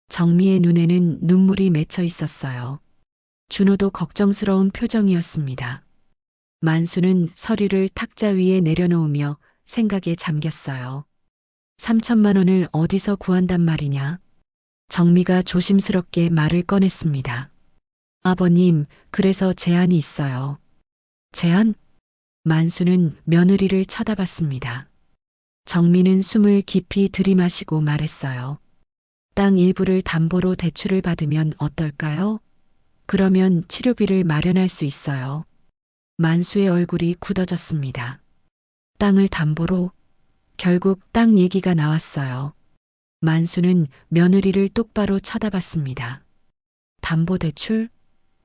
정미의 눈에는 눈물이 맺혀 있었어요. 준호도 걱정스러운 표정이었습니다. 만수는 서류를 탁자 위에 내려놓으며 생각에 잠겼어요. 3천만 원을 어디서 구한단 말이냐? 정미가 조심스럽게 말을 꺼냈습니다. 아버님, 그래서 제안이 있어요. 제안? 만수는 며느리를 쳐다봤습니다. 정미는 숨을 깊이 들이마시고 말했어요. 땅 일부를 담보로 대출을 받으면 어떨까요? 그러면 치료비를 마련할 수 있어요. 만수의 얼굴이 굳어졌습니다. 땅을 담보로? 결국 땅 얘기가 나왔어요. 만수는 며느리를 똑바로 쳐다봤습니다. 담보대출?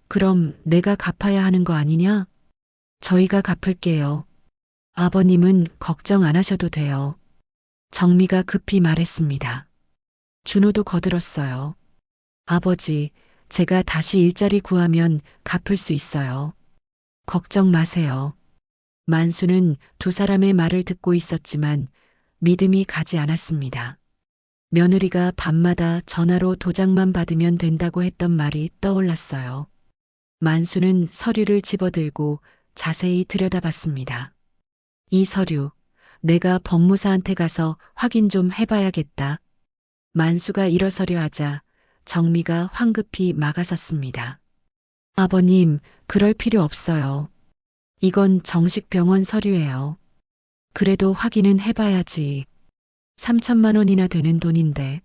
그럼 내가 갚아야 하는 거 아니냐? 저희가 갚을게요. 아버님은 걱정 안 하셔도 돼요. 정미가 급히 말했습니다. 준호도 거들었어요. 아버지, 제가 다시 일자리 구하면 갚을 수 있어요. 걱정 마세요. 만수는 두 사람의 말을 듣고 있었지만 믿음이 가지 않았습니다. 며느리가 밤마다 전화로 도장만 받으면 된다고 했던 말이 떠올랐어요. 만수는 서류를 집어들고 자세히 들여다봤습니다. 이 서류, 내가 법무사한테 가서 확인 좀 해봐야겠다. 만수가 일어서려 하자 정미가 황급히 막아섰습니다. 아버님, 그럴 필요 없어요. 이건 정식 병원 서류예요. 그래도 확인은 해봐야지. 3천만 원이나 되는 돈인데.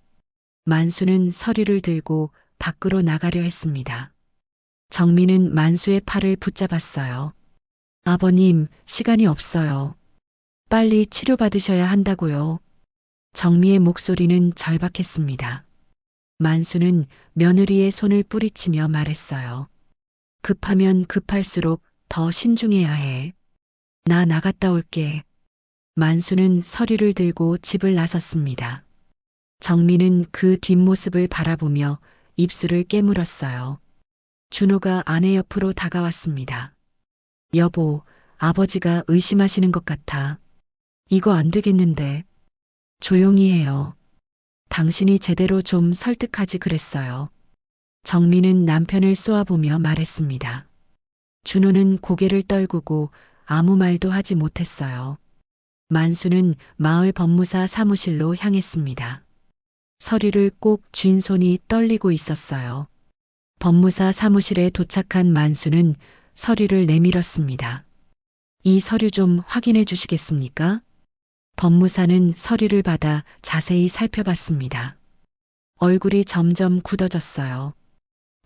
만수는 서류를 들고 밖으로 나가려 했습니다. 정미는 만수의 팔을 붙잡았어요. 아버님, 시간이 없어요. 빨리 치료받으셔야 한다고요. 정미의 목소리는 절박했습니다. 만수는 며느리의 손을 뿌리치며 말했어요. 급하면 급할수록 더 신중해야 해. 나 나갔다 올게. 만수는 서류를 들고 집을 나섰습니다. 정미는 그 뒷모습을 바라보며 입술을 깨물었어요. 준호가 아내 옆으로 다가왔습니다. 여보, 아버지가 의심하시는 것 같아. 이거 안 되겠는데. 조용히 해요. 당신이 제대로 좀 설득하지 그랬어요. 정미는 남편을 쏘아보며 말했습니다. 준호는 고개를 떨구고 아무 말도 하지 못했어요. 만수는 마을 법무사 사무실로 향했습니다. 서류를 꼭 쥔 손이 떨리고 있었어요. 법무사 사무실에 도착한 만수는 서류를 내밀었습니다. 이 서류 좀 확인해 주시겠습니까? 법무사는 서류를 받아 자세히 살펴봤습니다. 얼굴이 점점 굳어졌어요.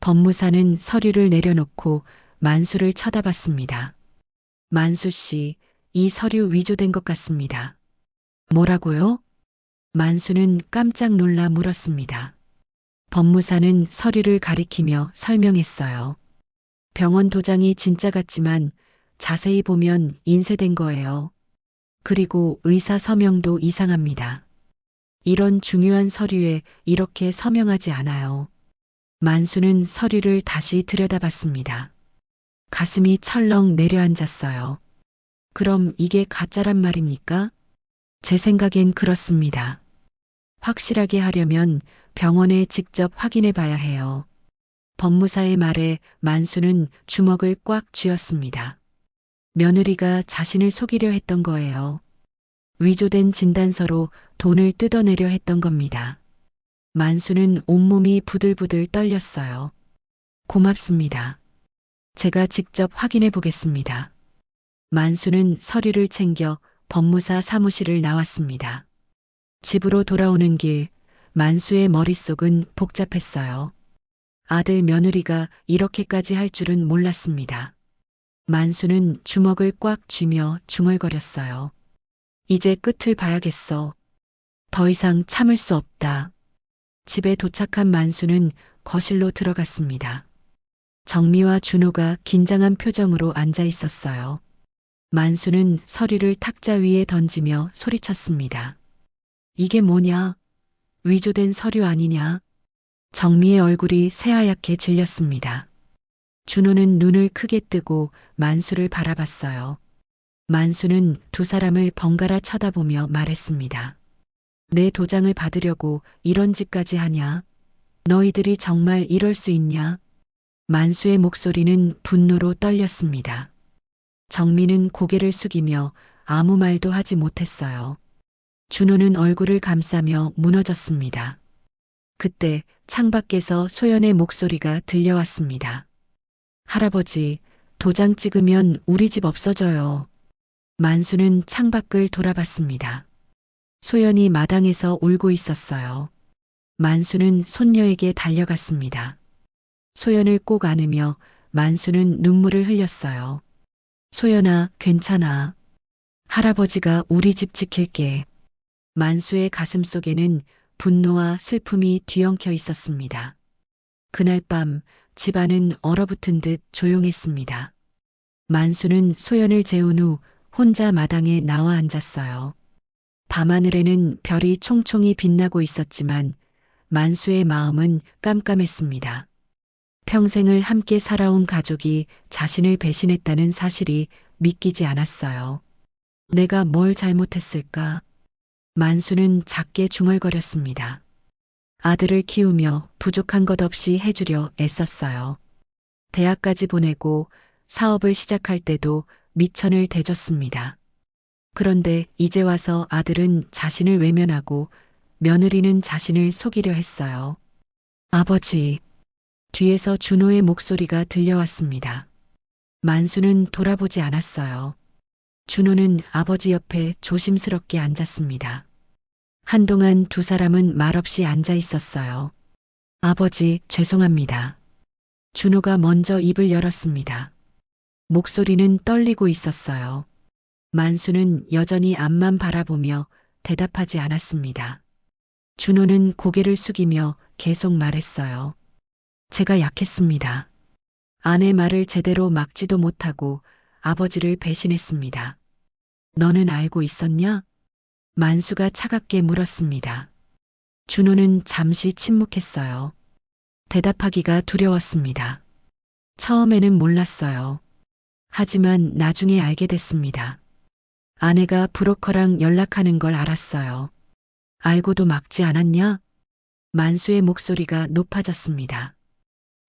법무사는 서류를 내려놓고 만수를 쳐다봤습니다. 만수 씨, 이 서류 위조된 것 같습니다. 뭐라고요? 만수는 깜짝 놀라 물었습니다. 법무사는 서류를 가리키며 설명했어요. 병원 도장이 진짜 같지만 자세히 보면 인쇄된 거예요. 그리고 의사 서명도 이상합니다. 이런 중요한 서류에 이렇게 서명하지 않아요. 만수는 서류를 다시 들여다봤습니다. 가슴이 철렁 내려앉았어요. 그럼 이게 가짜란 말입니까? 제 생각엔 그렇습니다. 확실하게 하려면 병원에 직접 확인해 봐야 해요. 법무사의 말에 만수는 주먹을 꽉 쥐었습니다. 며느리가 자신을 속이려 했던 거예요. 위조된 진단서로 돈을 뜯어내려 했던 겁니다. 만수는 온몸이 부들부들 떨렸어요. 고맙습니다. 제가 직접 확인해 보겠습니다. 만수는 서류를 챙겨 법무사 사무실을 나왔습니다. 집으로 돌아오는 길, 만수의 머릿속은 복잡했어요. 아들 며느리가 이렇게까지 할 줄은 몰랐습니다. 만수는 주먹을 꽉 쥐며 중얼거렸어요. 이제 끝을 봐야겠어. 더 이상 참을 수 없다. 집에 도착한 만수는 거실로 들어갔습니다. 정미와 준호가 긴장한 표정으로 앉아 있었어요. 만수는 서류를 탁자 위에 던지며 소리쳤습니다. 이게 뭐냐? 위조된 서류 아니냐? 정미의 얼굴이 새하얗게 질렸습니다. 준호는 눈을 크게 뜨고 만수를 바라봤어요. 만수는 두 사람을 번갈아 쳐다보며 말했습니다. 내 도장을 받으려고 이런 짓까지 하냐? 너희들이 정말 이럴 수 있냐? 만수의 목소리는 분노로 떨렸습니다. 정미는 고개를 숙이며 아무 말도 하지 못했어요. 준호는 얼굴을 감싸며 무너졌습니다. 그때 창밖에서 소연의 목소리가 들려왔습니다. 할아버지, 도장 찍으면 우리 집 없어져요. 만수는 창밖을 돌아봤습니다. 소연이 마당에서 울고 있었어요. 만수는 손녀에게 달려갔습니다. 소연을 꼭 안으며 만수는 눈물을 흘렸어요. 소연아, 괜찮아. 할아버지가 우리 집 지킬게. 만수의 가슴 속에는 분노와 슬픔이 뒤엉켜 있었습니다. 그날 밤 집안은 얼어붙은 듯 조용했습니다. 만수는 소연을 재운 후 혼자 마당에 나와 앉았어요. 밤하늘에는 별이 총총히 빛나고 있었지만 만수의 마음은 깜깜했습니다. 평생을 함께 살아온 가족이 자신을 배신했다는 사실이 믿기지 않았어요. 내가 뭘 잘못했을까? 만수는 작게 중얼거렸습니다. 아들을 키우며 부족한 것 없이 해주려 애썼어요. 대학까지 보내고 사업을 시작할 때도 미천을 대줬습니다. 그런데 이제 와서 아들은 자신을 외면하고 며느리는 자신을 속이려 했어요. 아버지, 뒤에서 준호의 목소리가 들려왔습니다. 만수는 돌아보지 않았어요. 준호는 아버지 옆에 조심스럽게 앉았습니다. 한동안 두 사람은 말없이 앉아 있었어요. 아버지, 죄송합니다. 준호가 먼저 입을 열었습니다. 목소리는 떨리고 있었어요. 만수는 여전히 앞만 바라보며 대답하지 않았습니다. 준호는 고개를 숙이며 계속 말했어요. 제가 약했습니다. 아내 말을 제대로 막지도 못하고 아버지를 배신했습니다. 너는 알고 있었냐? 만수가 차갑게 물었습니다. 준호는 잠시 침묵했어요. 대답하기가 두려웠습니다. 처음에는 몰랐어요. 하지만 나중에 알게 됐습니다. 아내가 브로커랑 연락하는 걸 알았어요. 알고도 막지 않았냐? 만수의 목소리가 높아졌습니다.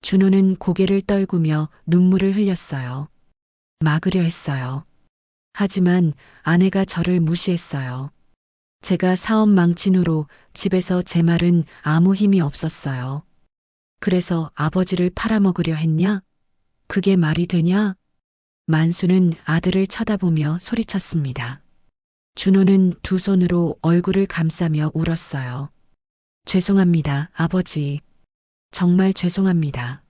준호는 고개를 떨구며 눈물을 흘렸어요. 막으려 했어요. 하지만 아내가 저를 무시했어요. 제가 사업 망친 후로 집에서 제 말은 아무 힘이 없었어요. 그래서 아버지를 팔아먹으려 했냐? 그게 말이 되냐? 만수는 아들을 쳐다보며 소리쳤습니다. 준호는 두 손으로 얼굴을 감싸며 울었어요. 죄송합니다, 아버지. 정말 죄송합니다.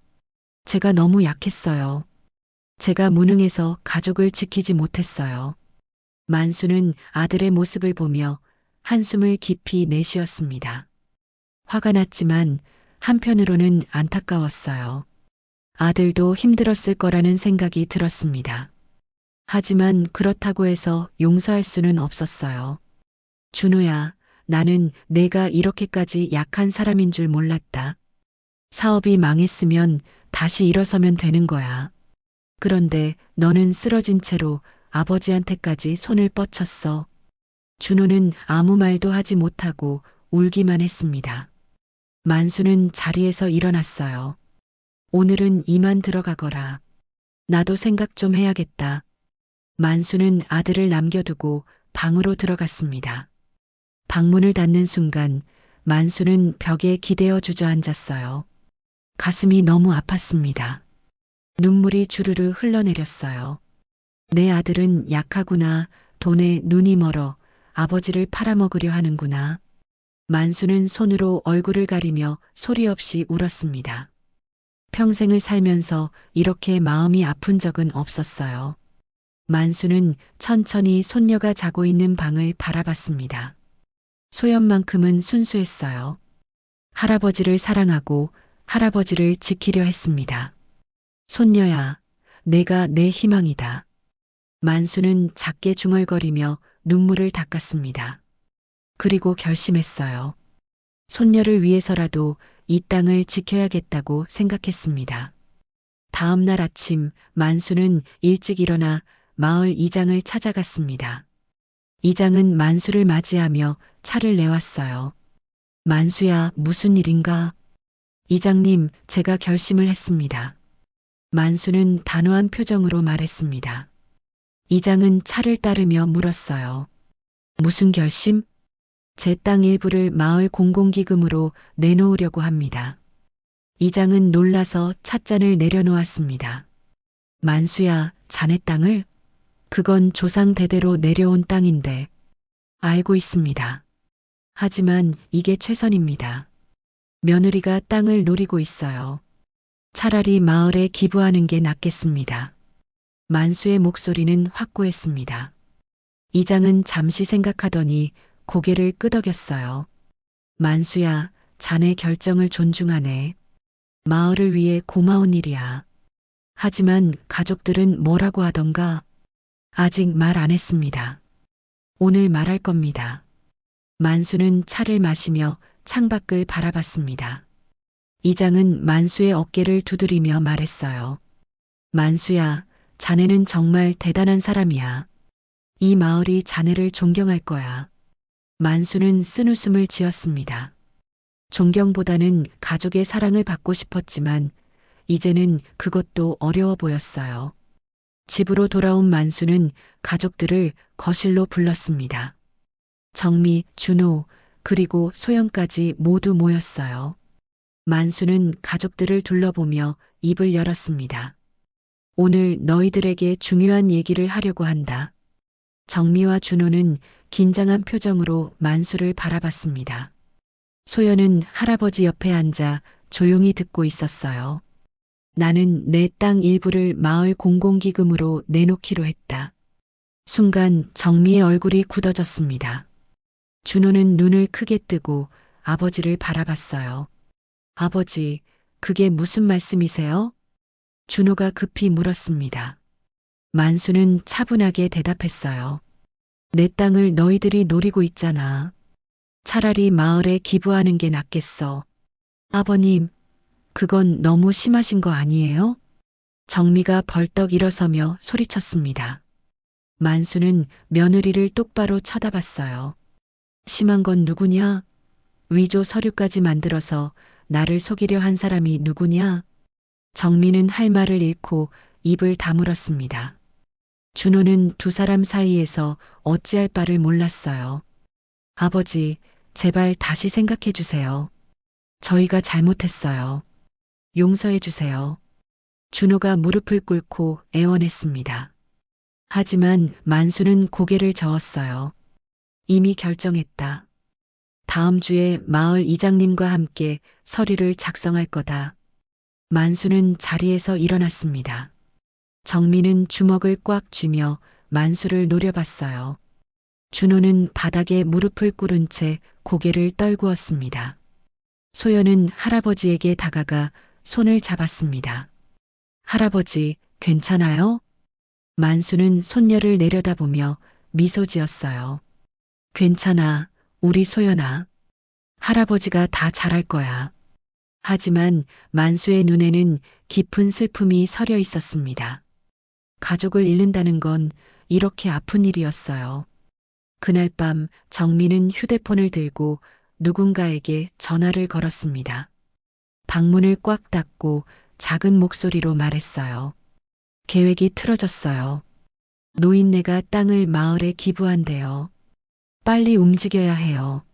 제가 너무 약했어요. 제가 무능해서 가족을 지키지 못했어요. 만수는 아들의 모습을 보며 한숨을 깊이 내쉬었습니다. 화가 났지만 한편으로는 안타까웠어요. 아들도 힘들었을 거라는 생각이 들었습니다. 하지만 그렇다고 해서 용서할 수는 없었어요. 준호야, 나는 내가 이렇게까지 약한 사람인 줄 몰랐다. 사업이 망했으면 다시 일어서면 되는 거야. 그런데 너는 쓰러진 채로 아버지한테까지 손을 뻗쳤어. 준호는 아무 말도 하지 못하고 울기만 했습니다. 만수는 자리에서 일어났어요. 오늘은 이만 들어가거라. 나도 생각 좀 해야겠다. 만수는 아들을 남겨두고 방으로 들어갔습니다. 방문을 닫는 순간 만수는 벽에 기대어 주저앉았어요. 가슴이 너무 아팠습니다. 눈물이 주르르 흘러내렸어요. 내 아들은 약하구나. 돈에 눈이 멀어 아버지를 팔아먹으려 하는구나. 만수는 손으로 얼굴을 가리며 소리 없이 울었습니다. 평생을 살면서 이렇게 마음이 아픈 적은 없었어요. 만수는 천천히 손녀가 자고 있는 방을 바라봤습니다. 소연만큼은 순수했어요. 할아버지를 사랑하고 할아버지를 지키려 했습니다. 손녀야, 내가 내 희망이다. 만수는 작게 중얼거리며 눈물을 닦았습니다. 그리고 결심했어요. 손녀를 위해서라도 이 땅을 지켜야겠다고 생각했습니다. 다음 날 아침 만수는 일찍 일어나 마을 이장을 찾아갔습니다. 이장은 만수를 맞이하며 차를 내왔어요. 만수야, 무슨 일인가? 이장님, 제가 결심을 했습니다. 만수는 단호한 표정으로 말했습니다. 이장은 차를 따르며 물었어요. 무슨 결심? 제 땅 일부를 마을 공공기금으로 내놓으려고 합니다. 이장은 놀라서 찻잔을 내려놓았습니다. 만수야, 자네 땅을? 그건 조상 대대로 내려온 땅인데. 알고 있습니다. 하지만 이게 최선입니다. 며느리가 땅을 노리고 있어요. 차라리 마을에 기부하는 게 낫겠습니다. 만수의 목소리는 확고했습니다. 이장은 잠시 생각하더니 고개를 끄덕였어요. 만수야, 자네 결정을 존중하네. 마을을 위해 고마운 일이야. 하지만 가족들은 뭐라고 하던가? 아직 말 안 했습니다. 오늘 말할 겁니다. 만수는 차를 마시며 창밖을 바라봤습니다. 이장은 만수의 어깨를 두드리며 말했어요. 만수야, 자네는 정말 대단한 사람이야. 이 마을이 자네를 존경할 거야. 만수는 쓴웃음을 지었습니다. 존경보다는 가족의 사랑을 받고 싶었지만 이제는 그것도 어려워 보였어요. 집으로 돌아온 만수는 가족들을 거실로 불렀습니다. 정미, 준호, 그리고 소영까지 모두 모였어요. 만수는 가족들을 둘러보며 입을 열었습니다. 오늘 너희들에게 중요한 얘기를 하려고 한다. 정미와 준호는 긴장한 표정으로 만수를 바라봤습니다. 소연은 할아버지 옆에 앉아 조용히 듣고 있었어요. 나는 내 땅 일부를 마을 공공기금으로 내놓기로 했다. 순간 정미의 얼굴이 굳어졌습니다. 준호는 눈을 크게 뜨고 아버지를 바라봤어요. 아버지, 그게 무슨 말씀이세요? 준호가 급히 물었습니다. 만수는 차분하게 대답했어요. 내 땅을 너희들이 노리고 있잖아. 차라리 마을에 기부하는 게 낫겠어. 아버님, 그건 너무 심하신 거 아니에요? 정미가 벌떡 일어서며 소리쳤습니다. 만수는 며느리를 똑바로 쳐다봤어요. 심한 건 누구냐? 위조 서류까지 만들어서 나를 속이려 한 사람이 누구냐? 정미는 할 말을 잃고 입을 다물었습니다. 준호는 두 사람 사이에서 어찌할 바를 몰랐어요. 아버지, 제발 다시 생각해 주세요. 저희가 잘못했어요. 용서해 주세요. 준호가 무릎을 꿇고 애원했습니다. 하지만 만수는 고개를 저었어요. 이미 결정했다. 다음 주에 마을 이장님과 함께 서류를 작성할 거다. 만수는 자리에서 일어났습니다. 정미는 주먹을 꽉 쥐며 만수를 노려봤어요. 준호는 바닥에 무릎을 꿇은 채 고개를 떨구었습니다. 소연은 할아버지에게 다가가 손을 잡았습니다. 할아버지, 괜찮아요? 만수는 손녀를 내려다보며 미소 지었어요. 괜찮아, 우리 소연아. 할아버지가 다 잘할 거야. 하지만 만수의 눈에는 깊은 슬픔이 서려 있었습니다. 가족을 잃는다는 건 이렇게 아픈 일이었어요. 그날 밤 정미는 휴대폰을 들고 누군가에게 전화를 걸었습니다. 방문을 꽉 닫고 작은 목소리로 말했어요. 계획이 틀어졌어요. 노인네가 땅을 마을에 기부한대요. 빨리 움직여야 해요.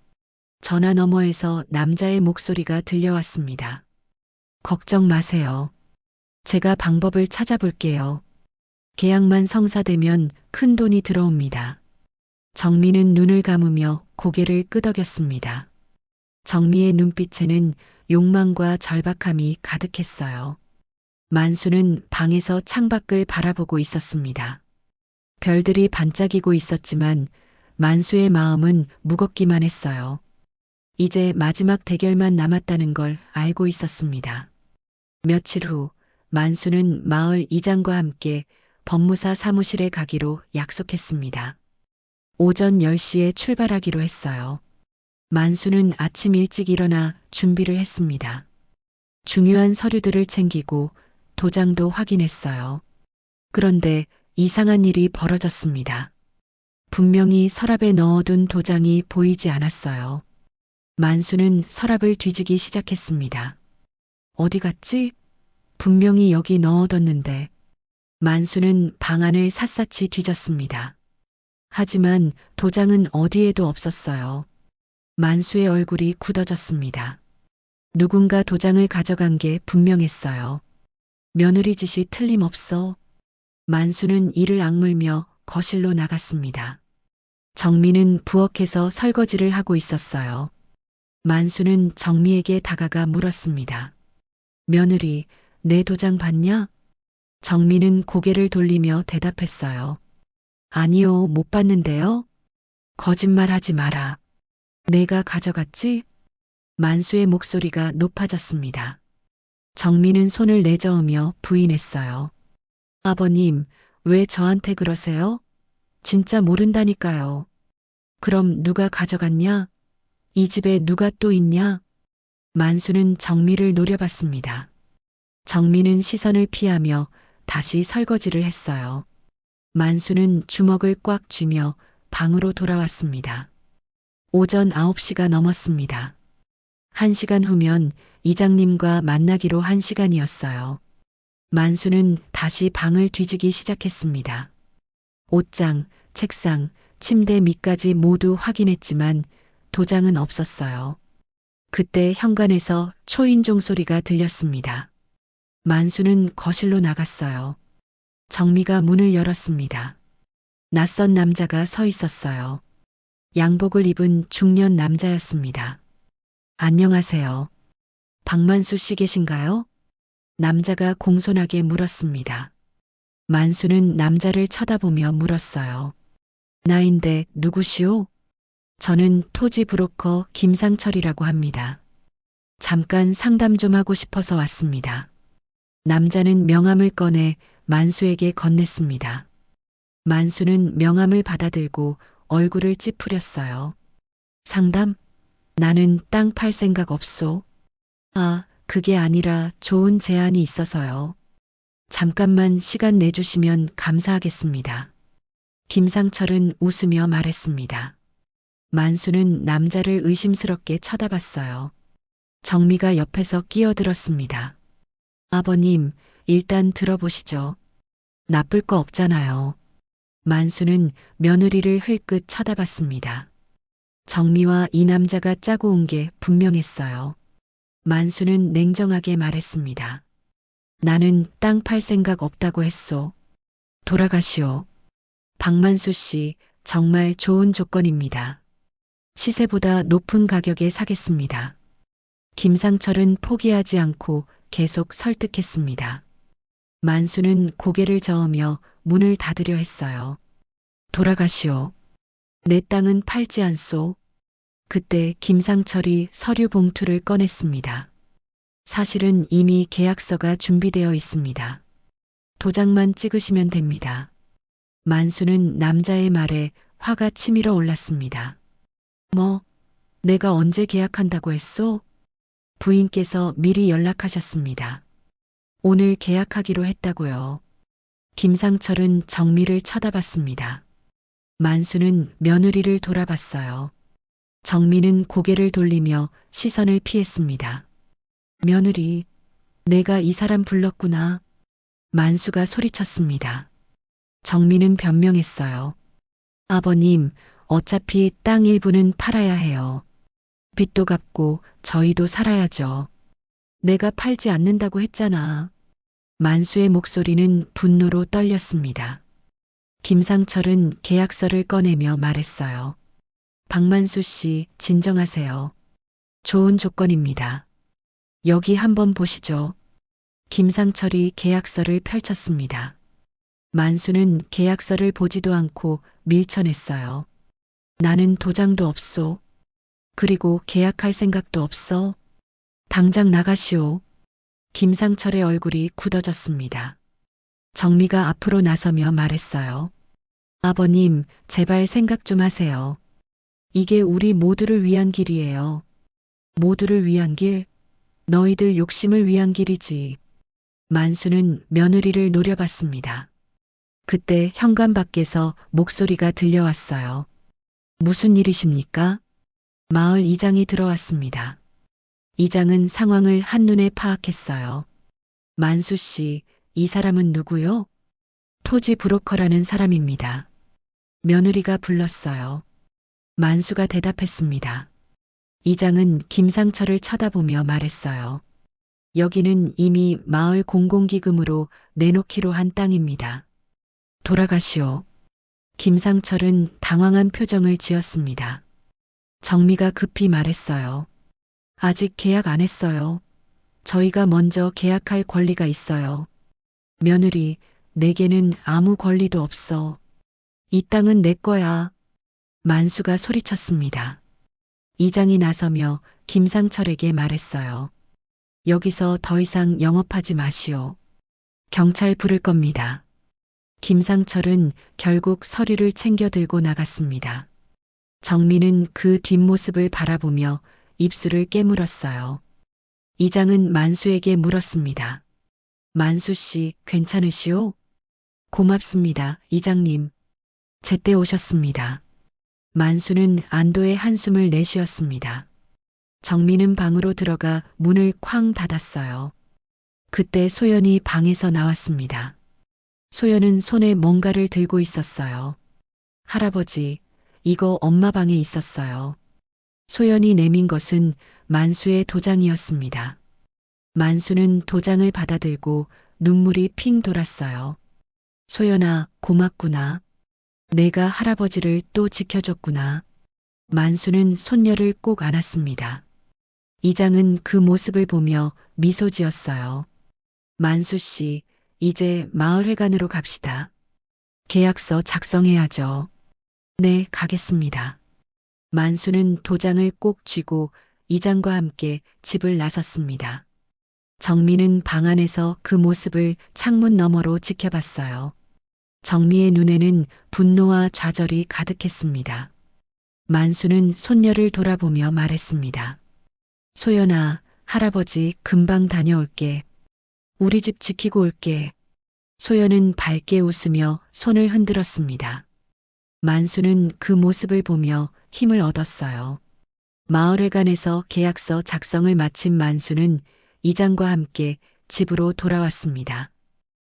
전화 너머에서 남자의 목소리가 들려왔습니다. 걱정 마세요. 제가 방법을 찾아볼게요. 계약만 성사되면 큰 돈이 들어옵니다. 정미는 눈을 감으며 고개를 끄덕였습니다. 정미의 눈빛에는 욕망과 절박함이 가득했어요. 만수는 방에서 창밖을 바라보고 있었습니다. 별들이 반짝이고 있었지만 만수의 마음은 무겁기만 했어요. 이제 마지막 대결만 남았다는 걸 알고 있었습니다. 며칠 후 만수는 마을 이장과 함께 법무사 사무실에 가기로 약속했습니다. 오전 10시에 출발하기로 했어요. 만수는 아침 일찍 일어나 준비를 했습니다. 중요한 서류들을 챙기고 도장도 확인했어요. 그런데 이상한 일이 벌어졌습니다. 분명히 서랍에 넣어둔 도장이 보이지 않았어요. 만수는 서랍을 뒤지기 시작했습니다. 어디 갔지? 분명히 여기 넣어뒀는데. 만수는 방안을 샅샅이 뒤졌습니다. 하지만 도장은 어디에도 없었어요. 만수의 얼굴이 굳어졌습니다. 누군가 도장을 가져간 게 분명했어요. 며느리 짓이 틀림없어. 만수는 이를 악물며 거실로 나갔습니다. 정미는 부엌에서 설거지를 하고 있었어요. 만수는 정미에게 다가가 물었습니다. 며느리, 내 도장 봤냐? 정미는 고개를 돌리며 대답했어요. 아니요, 못 봤는데요. 거짓말하지 마라. 내가 가져갔지? 만수의 목소리가 높아졌습니다. 정미는 손을 내저으며 부인했어요. 아버님, 왜 저한테 그러세요? 진짜 모른다니까요. 그럼 누가 가져갔냐? 이 집에 누가 또 있냐? 만수는 정미를 노려봤습니다. 정미는 시선을 피하며 다시 설거지를 했어요. 만수는 주먹을 꽉 쥐며 방으로 돌아왔습니다. 오전 9시가 넘었습니다. 1시간 후면 이장님과 만나기로 한 시간이었어요. 만수는 다시 방을 뒤지기 시작했습니다. 옷장, 책상, 침대 밑까지 모두 확인했지만 도장은 없었어요. 그때 현관에서 초인종 소리가 들렸습니다. 만수는 거실로 나갔어요. 정미가 문을 열었습니다. 낯선 남자가 서 있었어요. 양복을 입은 중년 남자였습니다. 안녕하세요. 박만수 씨 계신가요? 남자가 공손하게 물었습니다. 만수는 남자를 쳐다보며 물었어요. 나인데 누구시오? 저는 토지 브로커 김상철이라고 합니다. 잠깐 상담 좀 하고 싶어서 왔습니다. 남자는 명함을 꺼내 만수에게 건넸습니다. 만수는 명함을 받아들고 얼굴을 찌푸렸어요. 상담? 나는 땅 팔 생각 없소. 아, 그게 아니라 좋은 제안이 있어서요. 잠깐만 시간 내주시면 감사하겠습니다. 김상철은 웃으며 말했습니다. 만수는 남자를 의심스럽게 쳐다봤어요. 정미가 옆에서 끼어들었습니다. 아버님, 일단 들어보시죠. 나쁠 거 없잖아요. 만수는 며느리를 흘끗 쳐다봤습니다. 정미와 이 남자가 짜고 온 게 분명했어요. 만수는 냉정하게 말했습니다. 나는 땅 팔 생각 없다고 했소. 돌아가시오. 박만수 씨, 정말 좋은 조건입니다. 시세보다 높은 가격에 사겠습니다. 김상철은 포기하지 않고 계속 설득했습니다. 만수는 고개를 저으며 문을 닫으려 했어요. 돌아가시오. 내 땅은 팔지 않소. 그때 김상철이 서류 봉투를 꺼냈습니다. 사실은 이미 계약서가 준비되어 있습니다. 도장만 찍으시면 됩니다. 만수는 남자의 말에 화가 치밀어 올랐습니다. 뭐, 내가 언제 계약한다고 했소? 부인께서 미리 연락하셨습니다. 오늘 계약하기로 했다고요. 김상철은 정미를 쳐다봤습니다. 만수는 며느리를 돌아봤어요. 정미는 고개를 돌리며 시선을 피했습니다. 며느리, 내가 이 사람 불렀구나. 만수가 소리쳤습니다. 정민은 변명했어요. 아버님, 어차피 땅 일부는 팔아야 해요. 빚도 갚고 저희도 살아야죠. 내가 팔지 않는다고 했잖아. 만수의 목소리는 분노로 떨렸습니다. 김상철은 계약서를 꺼내며 말했어요. 박만수 씨, 진정하세요. 좋은 조건입니다. 여기 한번 보시죠. 김상철이 계약서를 펼쳤습니다. 만수는 계약서를 보지도 않고 밀쳐냈어요. 나는 도장도 없소. 그리고 계약할 생각도 없어. 당장 나가시오. 김상철의 얼굴이 굳어졌습니다. 정미가 앞으로 나서며 말했어요. 아버님, 제발 생각 좀 하세요. 이게 우리 모두를 위한 길이에요. 모두를 위한 길? 너희들 욕심을 위한 길이지. 만수는 며느리를 노려봤습니다. 그때 현관 밖에서 목소리가 들려왔어요. 무슨 일이십니까? 마을 이장이 들어왔습니다. 이장은 상황을 한눈에 파악했어요. 만수 씨, 이 사람은 누구요? 토지 브로커라는 사람입니다. 며느리가 불렀어요. 만수가 대답했습니다. 이장은 김상철을 쳐다보며 말했어요. 여기는 이미 마을 공공기금으로 내놓기로 한 땅입니다. 돌아가시오. 김상철은 당황한 표정을 지었습니다. 정미가 급히 말했어요. 아직 계약 안 했어요. 저희가 먼저 계약할 권리가 있어요. 며느리, 내게는 아무 권리도 없어. 이 땅은 내 거야. 만수가 소리쳤습니다. 이장이 나서며 김상철에게 말했어요. 여기서 더 이상 영업하지 마시오. 경찰 부를 겁니다. 김상철은 결국 서류를 챙겨 들고 나갔습니다. 정민은 그 뒷모습을 바라보며 입술을 깨물었어요. 이장은 만수에게 물었습니다. 만수 씨, 괜찮으시오? 고맙습니다, 이장님. 제때 오셨습니다. 만수는 안도의 한숨을 내쉬었습니다. 정민은 방으로 들어가 문을 쾅 닫았어요. 그때 소연이 방에서 나왔습니다. 소연은 손에 뭔가를 들고 있었어요. 할아버지, 이거 엄마 방에 있었어요. 소연이 내민 것은 만수의 도장이었습니다. 만수는 도장을 받아들고 눈물이 핑 돌았어요. 소연아, 고맙구나. 내가 할아버지를 또 지켜줬구나. 만수는 손녀를 꼭 안았습니다. 이장은 그 모습을 보며 미소 지었어요. 만수 씨, 이제 마을회관으로 갑시다. 계약서 작성해야죠. 네, 가겠습니다. 만수는 도장을 꼭 쥐고 이장과 함께 집을 나섰습니다. 정미는 방 안에서 그 모습을 창문 너머로 지켜봤어요. 정미의 눈에는 분노와 좌절이 가득했습니다. 만수는 손녀를 돌아보며 말했습니다. 소연아, 할아버지 금방 다녀올게. 우리 집 지키고 올게. 소연은 밝게 웃으며 손을 흔들었습니다. 만수는 그 모습을 보며 힘을 얻었어요. 마을회관에서 계약서 작성을 마친 만수는 이장과 함께 집으로 돌아왔습니다.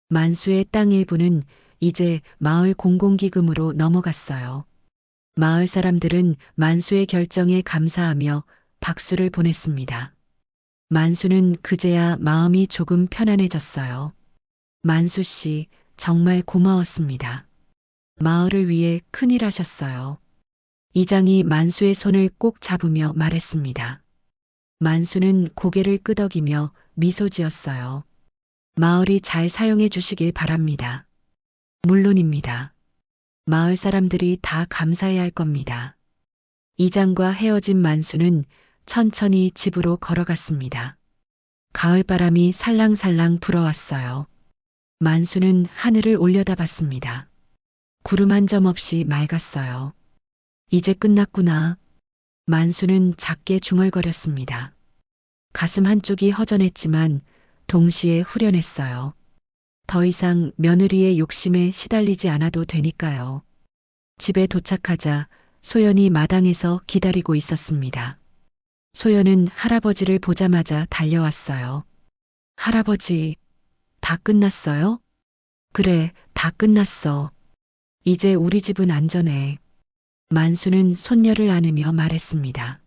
만수의 땅 일부는 이제 마을 공공기금으로 넘어갔어요. 마을 사람들은 만수의 결정에 감사하며 박수를 보냈습니다. 만수는 그제야 마음이 조금 편안해졌어요. 만수 씨, 정말 고마웠습니다. 마을을 위해 큰일 하셨어요. 이장이 만수의 손을 꼭 잡으며 말했습니다. 만수는 고개를 끄덕이며 미소 지었어요. 마을이 잘 사용해 주시길 바랍니다. 물론입니다. 마을 사람들이 다 감사해야 할 겁니다. 이장과 헤어진 만수는 천천히 집으로 걸어갔습니다. 가을바람이 살랑살랑 불어왔어요. 만수는 하늘을 올려다봤습니다. 구름 한 점 없이 맑았어요. 이제 끝났구나. 만수는 작게 중얼거렸습니다. 가슴 한쪽이 허전했지만 동시에 후련했어요. 더 이상 며느리의 욕심에 시달리지 않아도 되니까요. 집에 도착하자 소연이 마당에서 기다리고 있었습니다. 소연은 할아버지를 보자마자 달려왔어요. 할아버지, 다 끝났어요? 그래, 다 끝났어. 이제 우리 집은 안전해. 만수는 손녀를 안으며 말했습니다.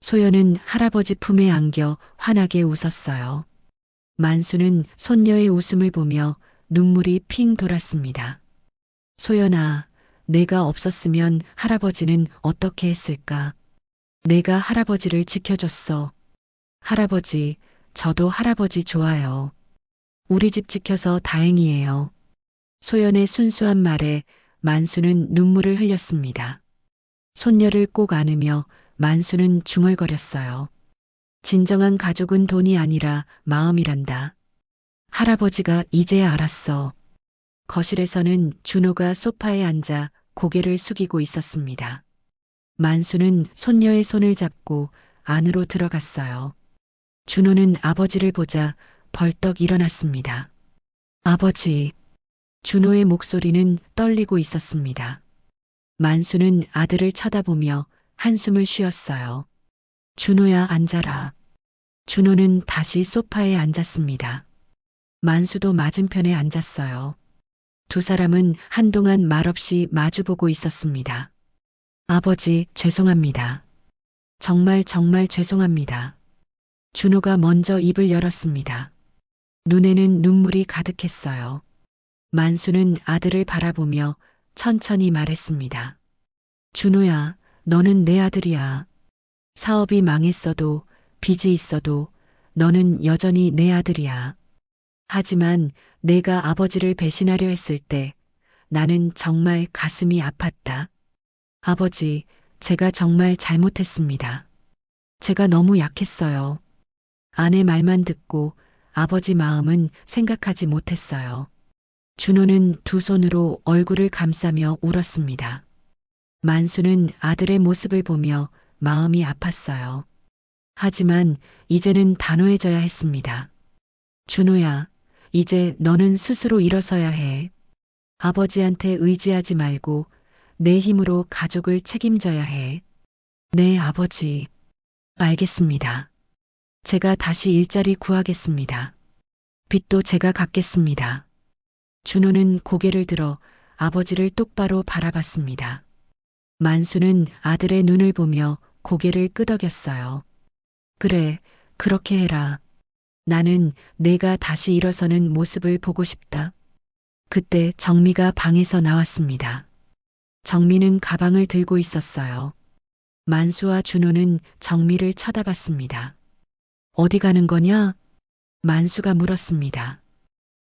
소연은 할아버지 품에 안겨 환하게 웃었어요. 만수는 손녀의 웃음을 보며 눈물이 핑 돌았습니다. 소연아, 내가 없었으면 할아버지는 어떻게 했을까? 내가 할아버지를 지켜줬어. 할아버지, 저도 할아버지 좋아요. 우리 집 지켜서 다행이에요. 소연의 순수한 말에 만수는 눈물을 흘렸습니다. 손녀를 꼭 안으며 만수는 중얼거렸어요. 진정한 가족은 돈이 아니라 마음이란다. 할아버지가 이제야 알았어. 거실에서는 준호가 소파에 앉아 고개를 숙이고 있었습니다. 만수는 손녀의 손을 잡고 안으로 들어갔어요. 준호는 아버지를 보자 벌떡 일어났습니다. 아버지. 준호의 목소리는 떨리고 있었습니다. 만수는 아들을 쳐다보며 한숨을 쉬었어요. 준호야, 앉아라. 준호는 다시 소파에 앉았습니다. 만수도 맞은편에 앉았어요. 두 사람은 한동안 말없이 마주보고 있었습니다. 아버지, 죄송합니다. 정말 죄송합니다. 준호가 먼저 입을 열었습니다. 눈에는 눈물이 가득했어요. 만수는 아들을 바라보며 천천히 말했습니다. 준호야, 너는 내 아들이야. 사업이 망했어도 빚이 있어도 너는 여전히 내 아들이야. 하지만 내가 아버지를 배신하려 했을 때 나는 정말 가슴이 아팠다. 아버지, 제가 정말 잘못했습니다. 제가 너무 약했어요. 아내 말만 듣고 아버지 마음은 생각하지 못했어요. 준호는 두 손으로 얼굴을 감싸며 울었습니다. 만수는 아들의 모습을 보며 마음이 아팠어요. 하지만 이제는 단호해져야 했습니다. 준호야, 이제 너는 스스로 일어서야 해. 아버지한테 의지하지 말고 내 힘으로 가족을 책임져야 해. 네, 아버지. 알겠습니다. 제가 다시 일자리 구하겠습니다. 빚도 제가 갚겠습니다. 준호는 고개를 들어 아버지를 똑바로 바라봤습니다. 만수는 아들의 눈을 보며 고개를 끄덕였어요. 그래, 그렇게 해라. 나는 내가 다시 일어서는 모습을 보고 싶다. 그때 정미가 방에서 나왔습니다. 정미는 가방을 들고 있었어요. 만수와 준호는 정미를 쳐다봤습니다. 어디 가는 거냐? 만수가 물었습니다.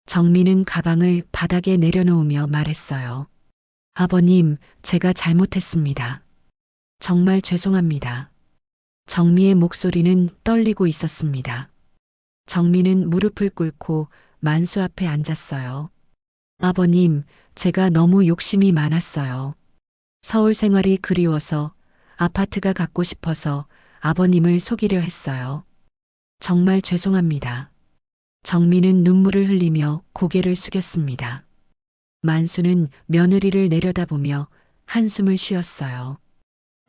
정미는 가방을 바닥에 내려놓으며 말했어요. 아버님, 제가 잘못했습니다. 정말 죄송합니다. 정미의 목소리는 떨리고 있었습니다. 정미는 무릎을 꿇고 만수 앞에 앉았어요. 아버님, 제가 너무 욕심이 많았어요. 서울 생활이 그리워서 아파트가 갖고 싶어서 아버님을 속이려 했어요. 정말 죄송합니다. 정미는 눈물을 흘리며 고개를 숙였습니다. 만수는 며느리를 내려다보며 한숨을 쉬었어요.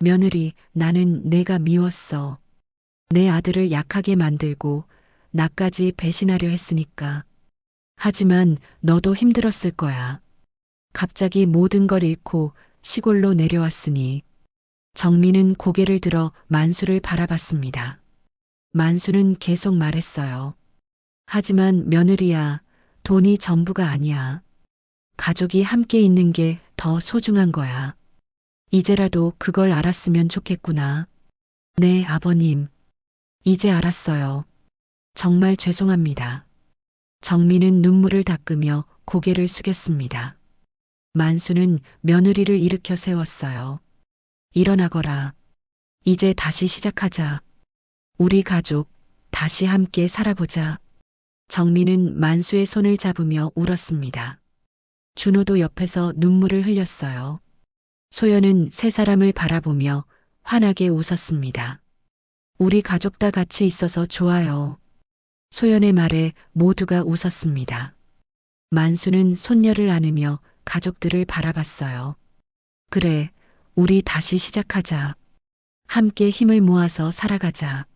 며느리, 나는 내가 미웠어. 내 아들을 약하게 만들고 나까지 배신하려 했으니까. 하지만 너도 힘들었을 거야. 갑자기 모든 걸 잃고 시골로 내려왔으니. 정미는 고개를 들어 만수를 바라봤습니다. 만수는 계속 말했어요. 하지만 며느리야, 돈이 전부가 아니야. 가족이 함께 있는 게 더 소중한 거야. 이제라도 그걸 알았으면 좋겠구나. 네, 아버님. 이제 알았어요. 정말 죄송합니다. 정미는 눈물을 닦으며 고개를 숙였습니다. 만수는 며느리를 일으켜 세웠어요. 일어나거라. 이제 다시 시작하자. 우리 가족, 다시 함께 살아보자. 정미는 만수의 손을 잡으며 울었습니다. 준호도 옆에서 눈물을 흘렸어요. 소연은 세 사람을 바라보며 환하게 웃었습니다. 우리 가족 다 같이 있어서 좋아요. 소연의 말에 모두가 웃었습니다. 만수는 손녀를 안으며 가족들을 바라봤어요. 그래, 우리 다시 시작하자. 함께 힘을 모아서 살아가자.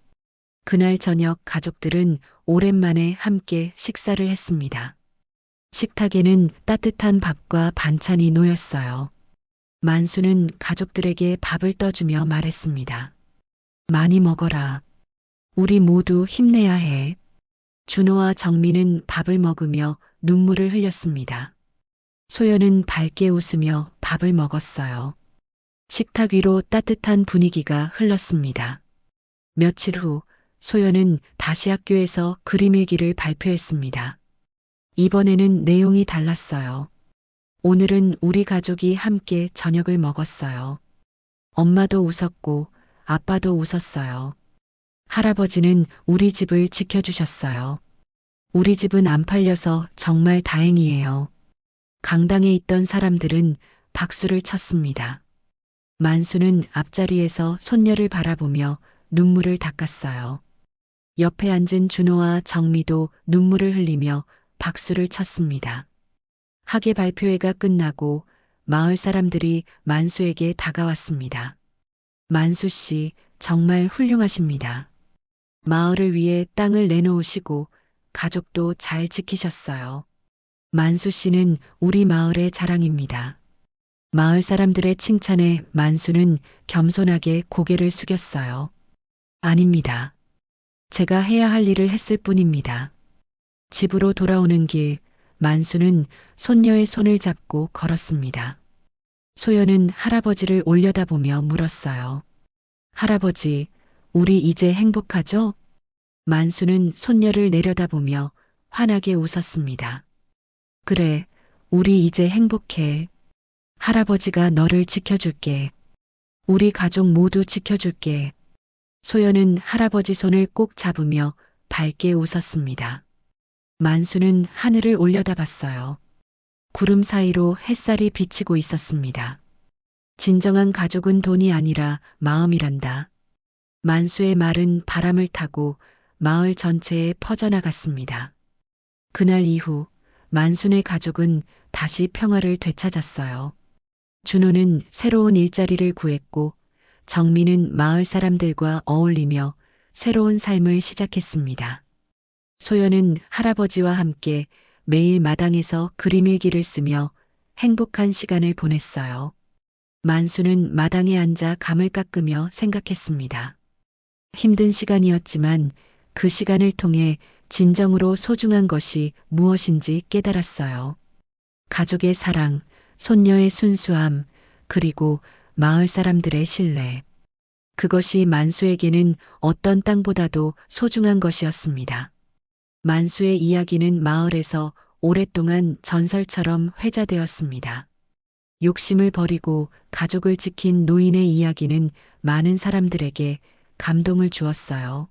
그날 저녁 가족들은 오랜만에 함께 식사를 했습니다. 식탁에는 따뜻한 밥과 반찬이 놓였어요. 만수는 가족들에게 밥을 떠주며 말했습니다. 많이 먹어라. 우리 모두 힘내야 해. 준호와 정민은 밥을 먹으며 눈물을 흘렸습니다. 소연은 밝게 웃으며 밥을 먹었어요. 식탁 위로 따뜻한 분위기가 흘렀습니다. 며칠 후 소연은 다시 학교에서 그림 일기를 발표했습니다. 이번에는 내용이 달랐어요. 오늘은 우리 가족이 함께 저녁을 먹었어요. 엄마도 웃었고 아빠도 웃었어요. 할아버지는 우리 집을 지켜주셨어요. 우리 집은 안 팔려서 정말 다행이에요. 강당에 있던 사람들은 박수를 쳤습니다. 만수는 앞자리에서 손녀를 바라보며 눈물을 닦았어요. 옆에 앉은 준호와 정미도 눈물을 흘리며 박수를 쳤습니다. 학예 발표회가 끝나고 마을 사람들이 만수에게 다가왔습니다. 만수 씨, 정말 훌륭하십니다. 마을을 위해 땅을 내놓으시고 가족도 잘 지키셨어요. 만수 씨는 우리 마을의 자랑입니다. 마을 사람들의 칭찬에 만수는 겸손하게 고개를 숙였어요. 아닙니다. 제가 해야 할 일을 했을 뿐입니다. 집으로 돌아오는 길, 만수는 손녀의 손을 잡고 걸었습니다. 소연은 할아버지를 올려다보며 물었어요. 할아버지, 우리 이제 행복하죠? 만수는 손녀를 내려다보며 환하게 웃었습니다. 그래, 우리 이제 행복해. 할아버지가 너를 지켜줄게. 우리 가족 모두 지켜줄게. 소연은 할아버지 손을 꼭 잡으며 밝게 웃었습니다. 만수는 하늘을 올려다봤어요. 구름 사이로 햇살이 비치고 있었습니다. 진정한 가족은 돈이 아니라 마음이란다. 만수의 말은 바람을 타고 마을 전체에 퍼져나갔습니다. 그날 이후 만수네 가족은 다시 평화를 되찾았어요. 준호는 새로운 일자리를 구했고 정민은 마을 사람들과 어울리며 새로운 삶을 시작했습니다. 소연은 할아버지와 함께 매일 마당에서 그림 일기를 쓰며 행복한 시간을 보냈어요. 만수는 마당에 앉아 감을 깎으며 생각했습니다. 힘든 시간이었지만 그 시간을 통해 진정으로 소중한 것이 무엇인지 깨달았어요. 가족의 사랑, 손녀의 순수함, 그리고 마을 사람들의 신뢰. 그것이 만수에게는 어떤 땅보다도 소중한 것이었습니다. 만수의 이야기는 마을에서 오랫동안 전설처럼 회자되었습니다. 욕심을 버리고 가족을 지킨 노인의 이야기는 많은 사람들에게 감동을 주었어요.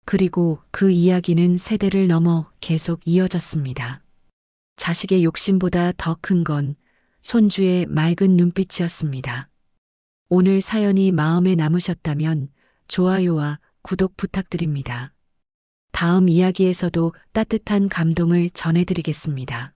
그리고 그 이야기는 세대를 넘어 계속 이어졌습니다. 자식의 욕심보다 더 큰 건 손주의 맑은 눈빛이었습니다. 오늘 사연이 마음에 남으셨다면 좋아요와 구독 부탁드립니다. 다음 이야기에서도 따뜻한 감동을 전해드리겠습니다.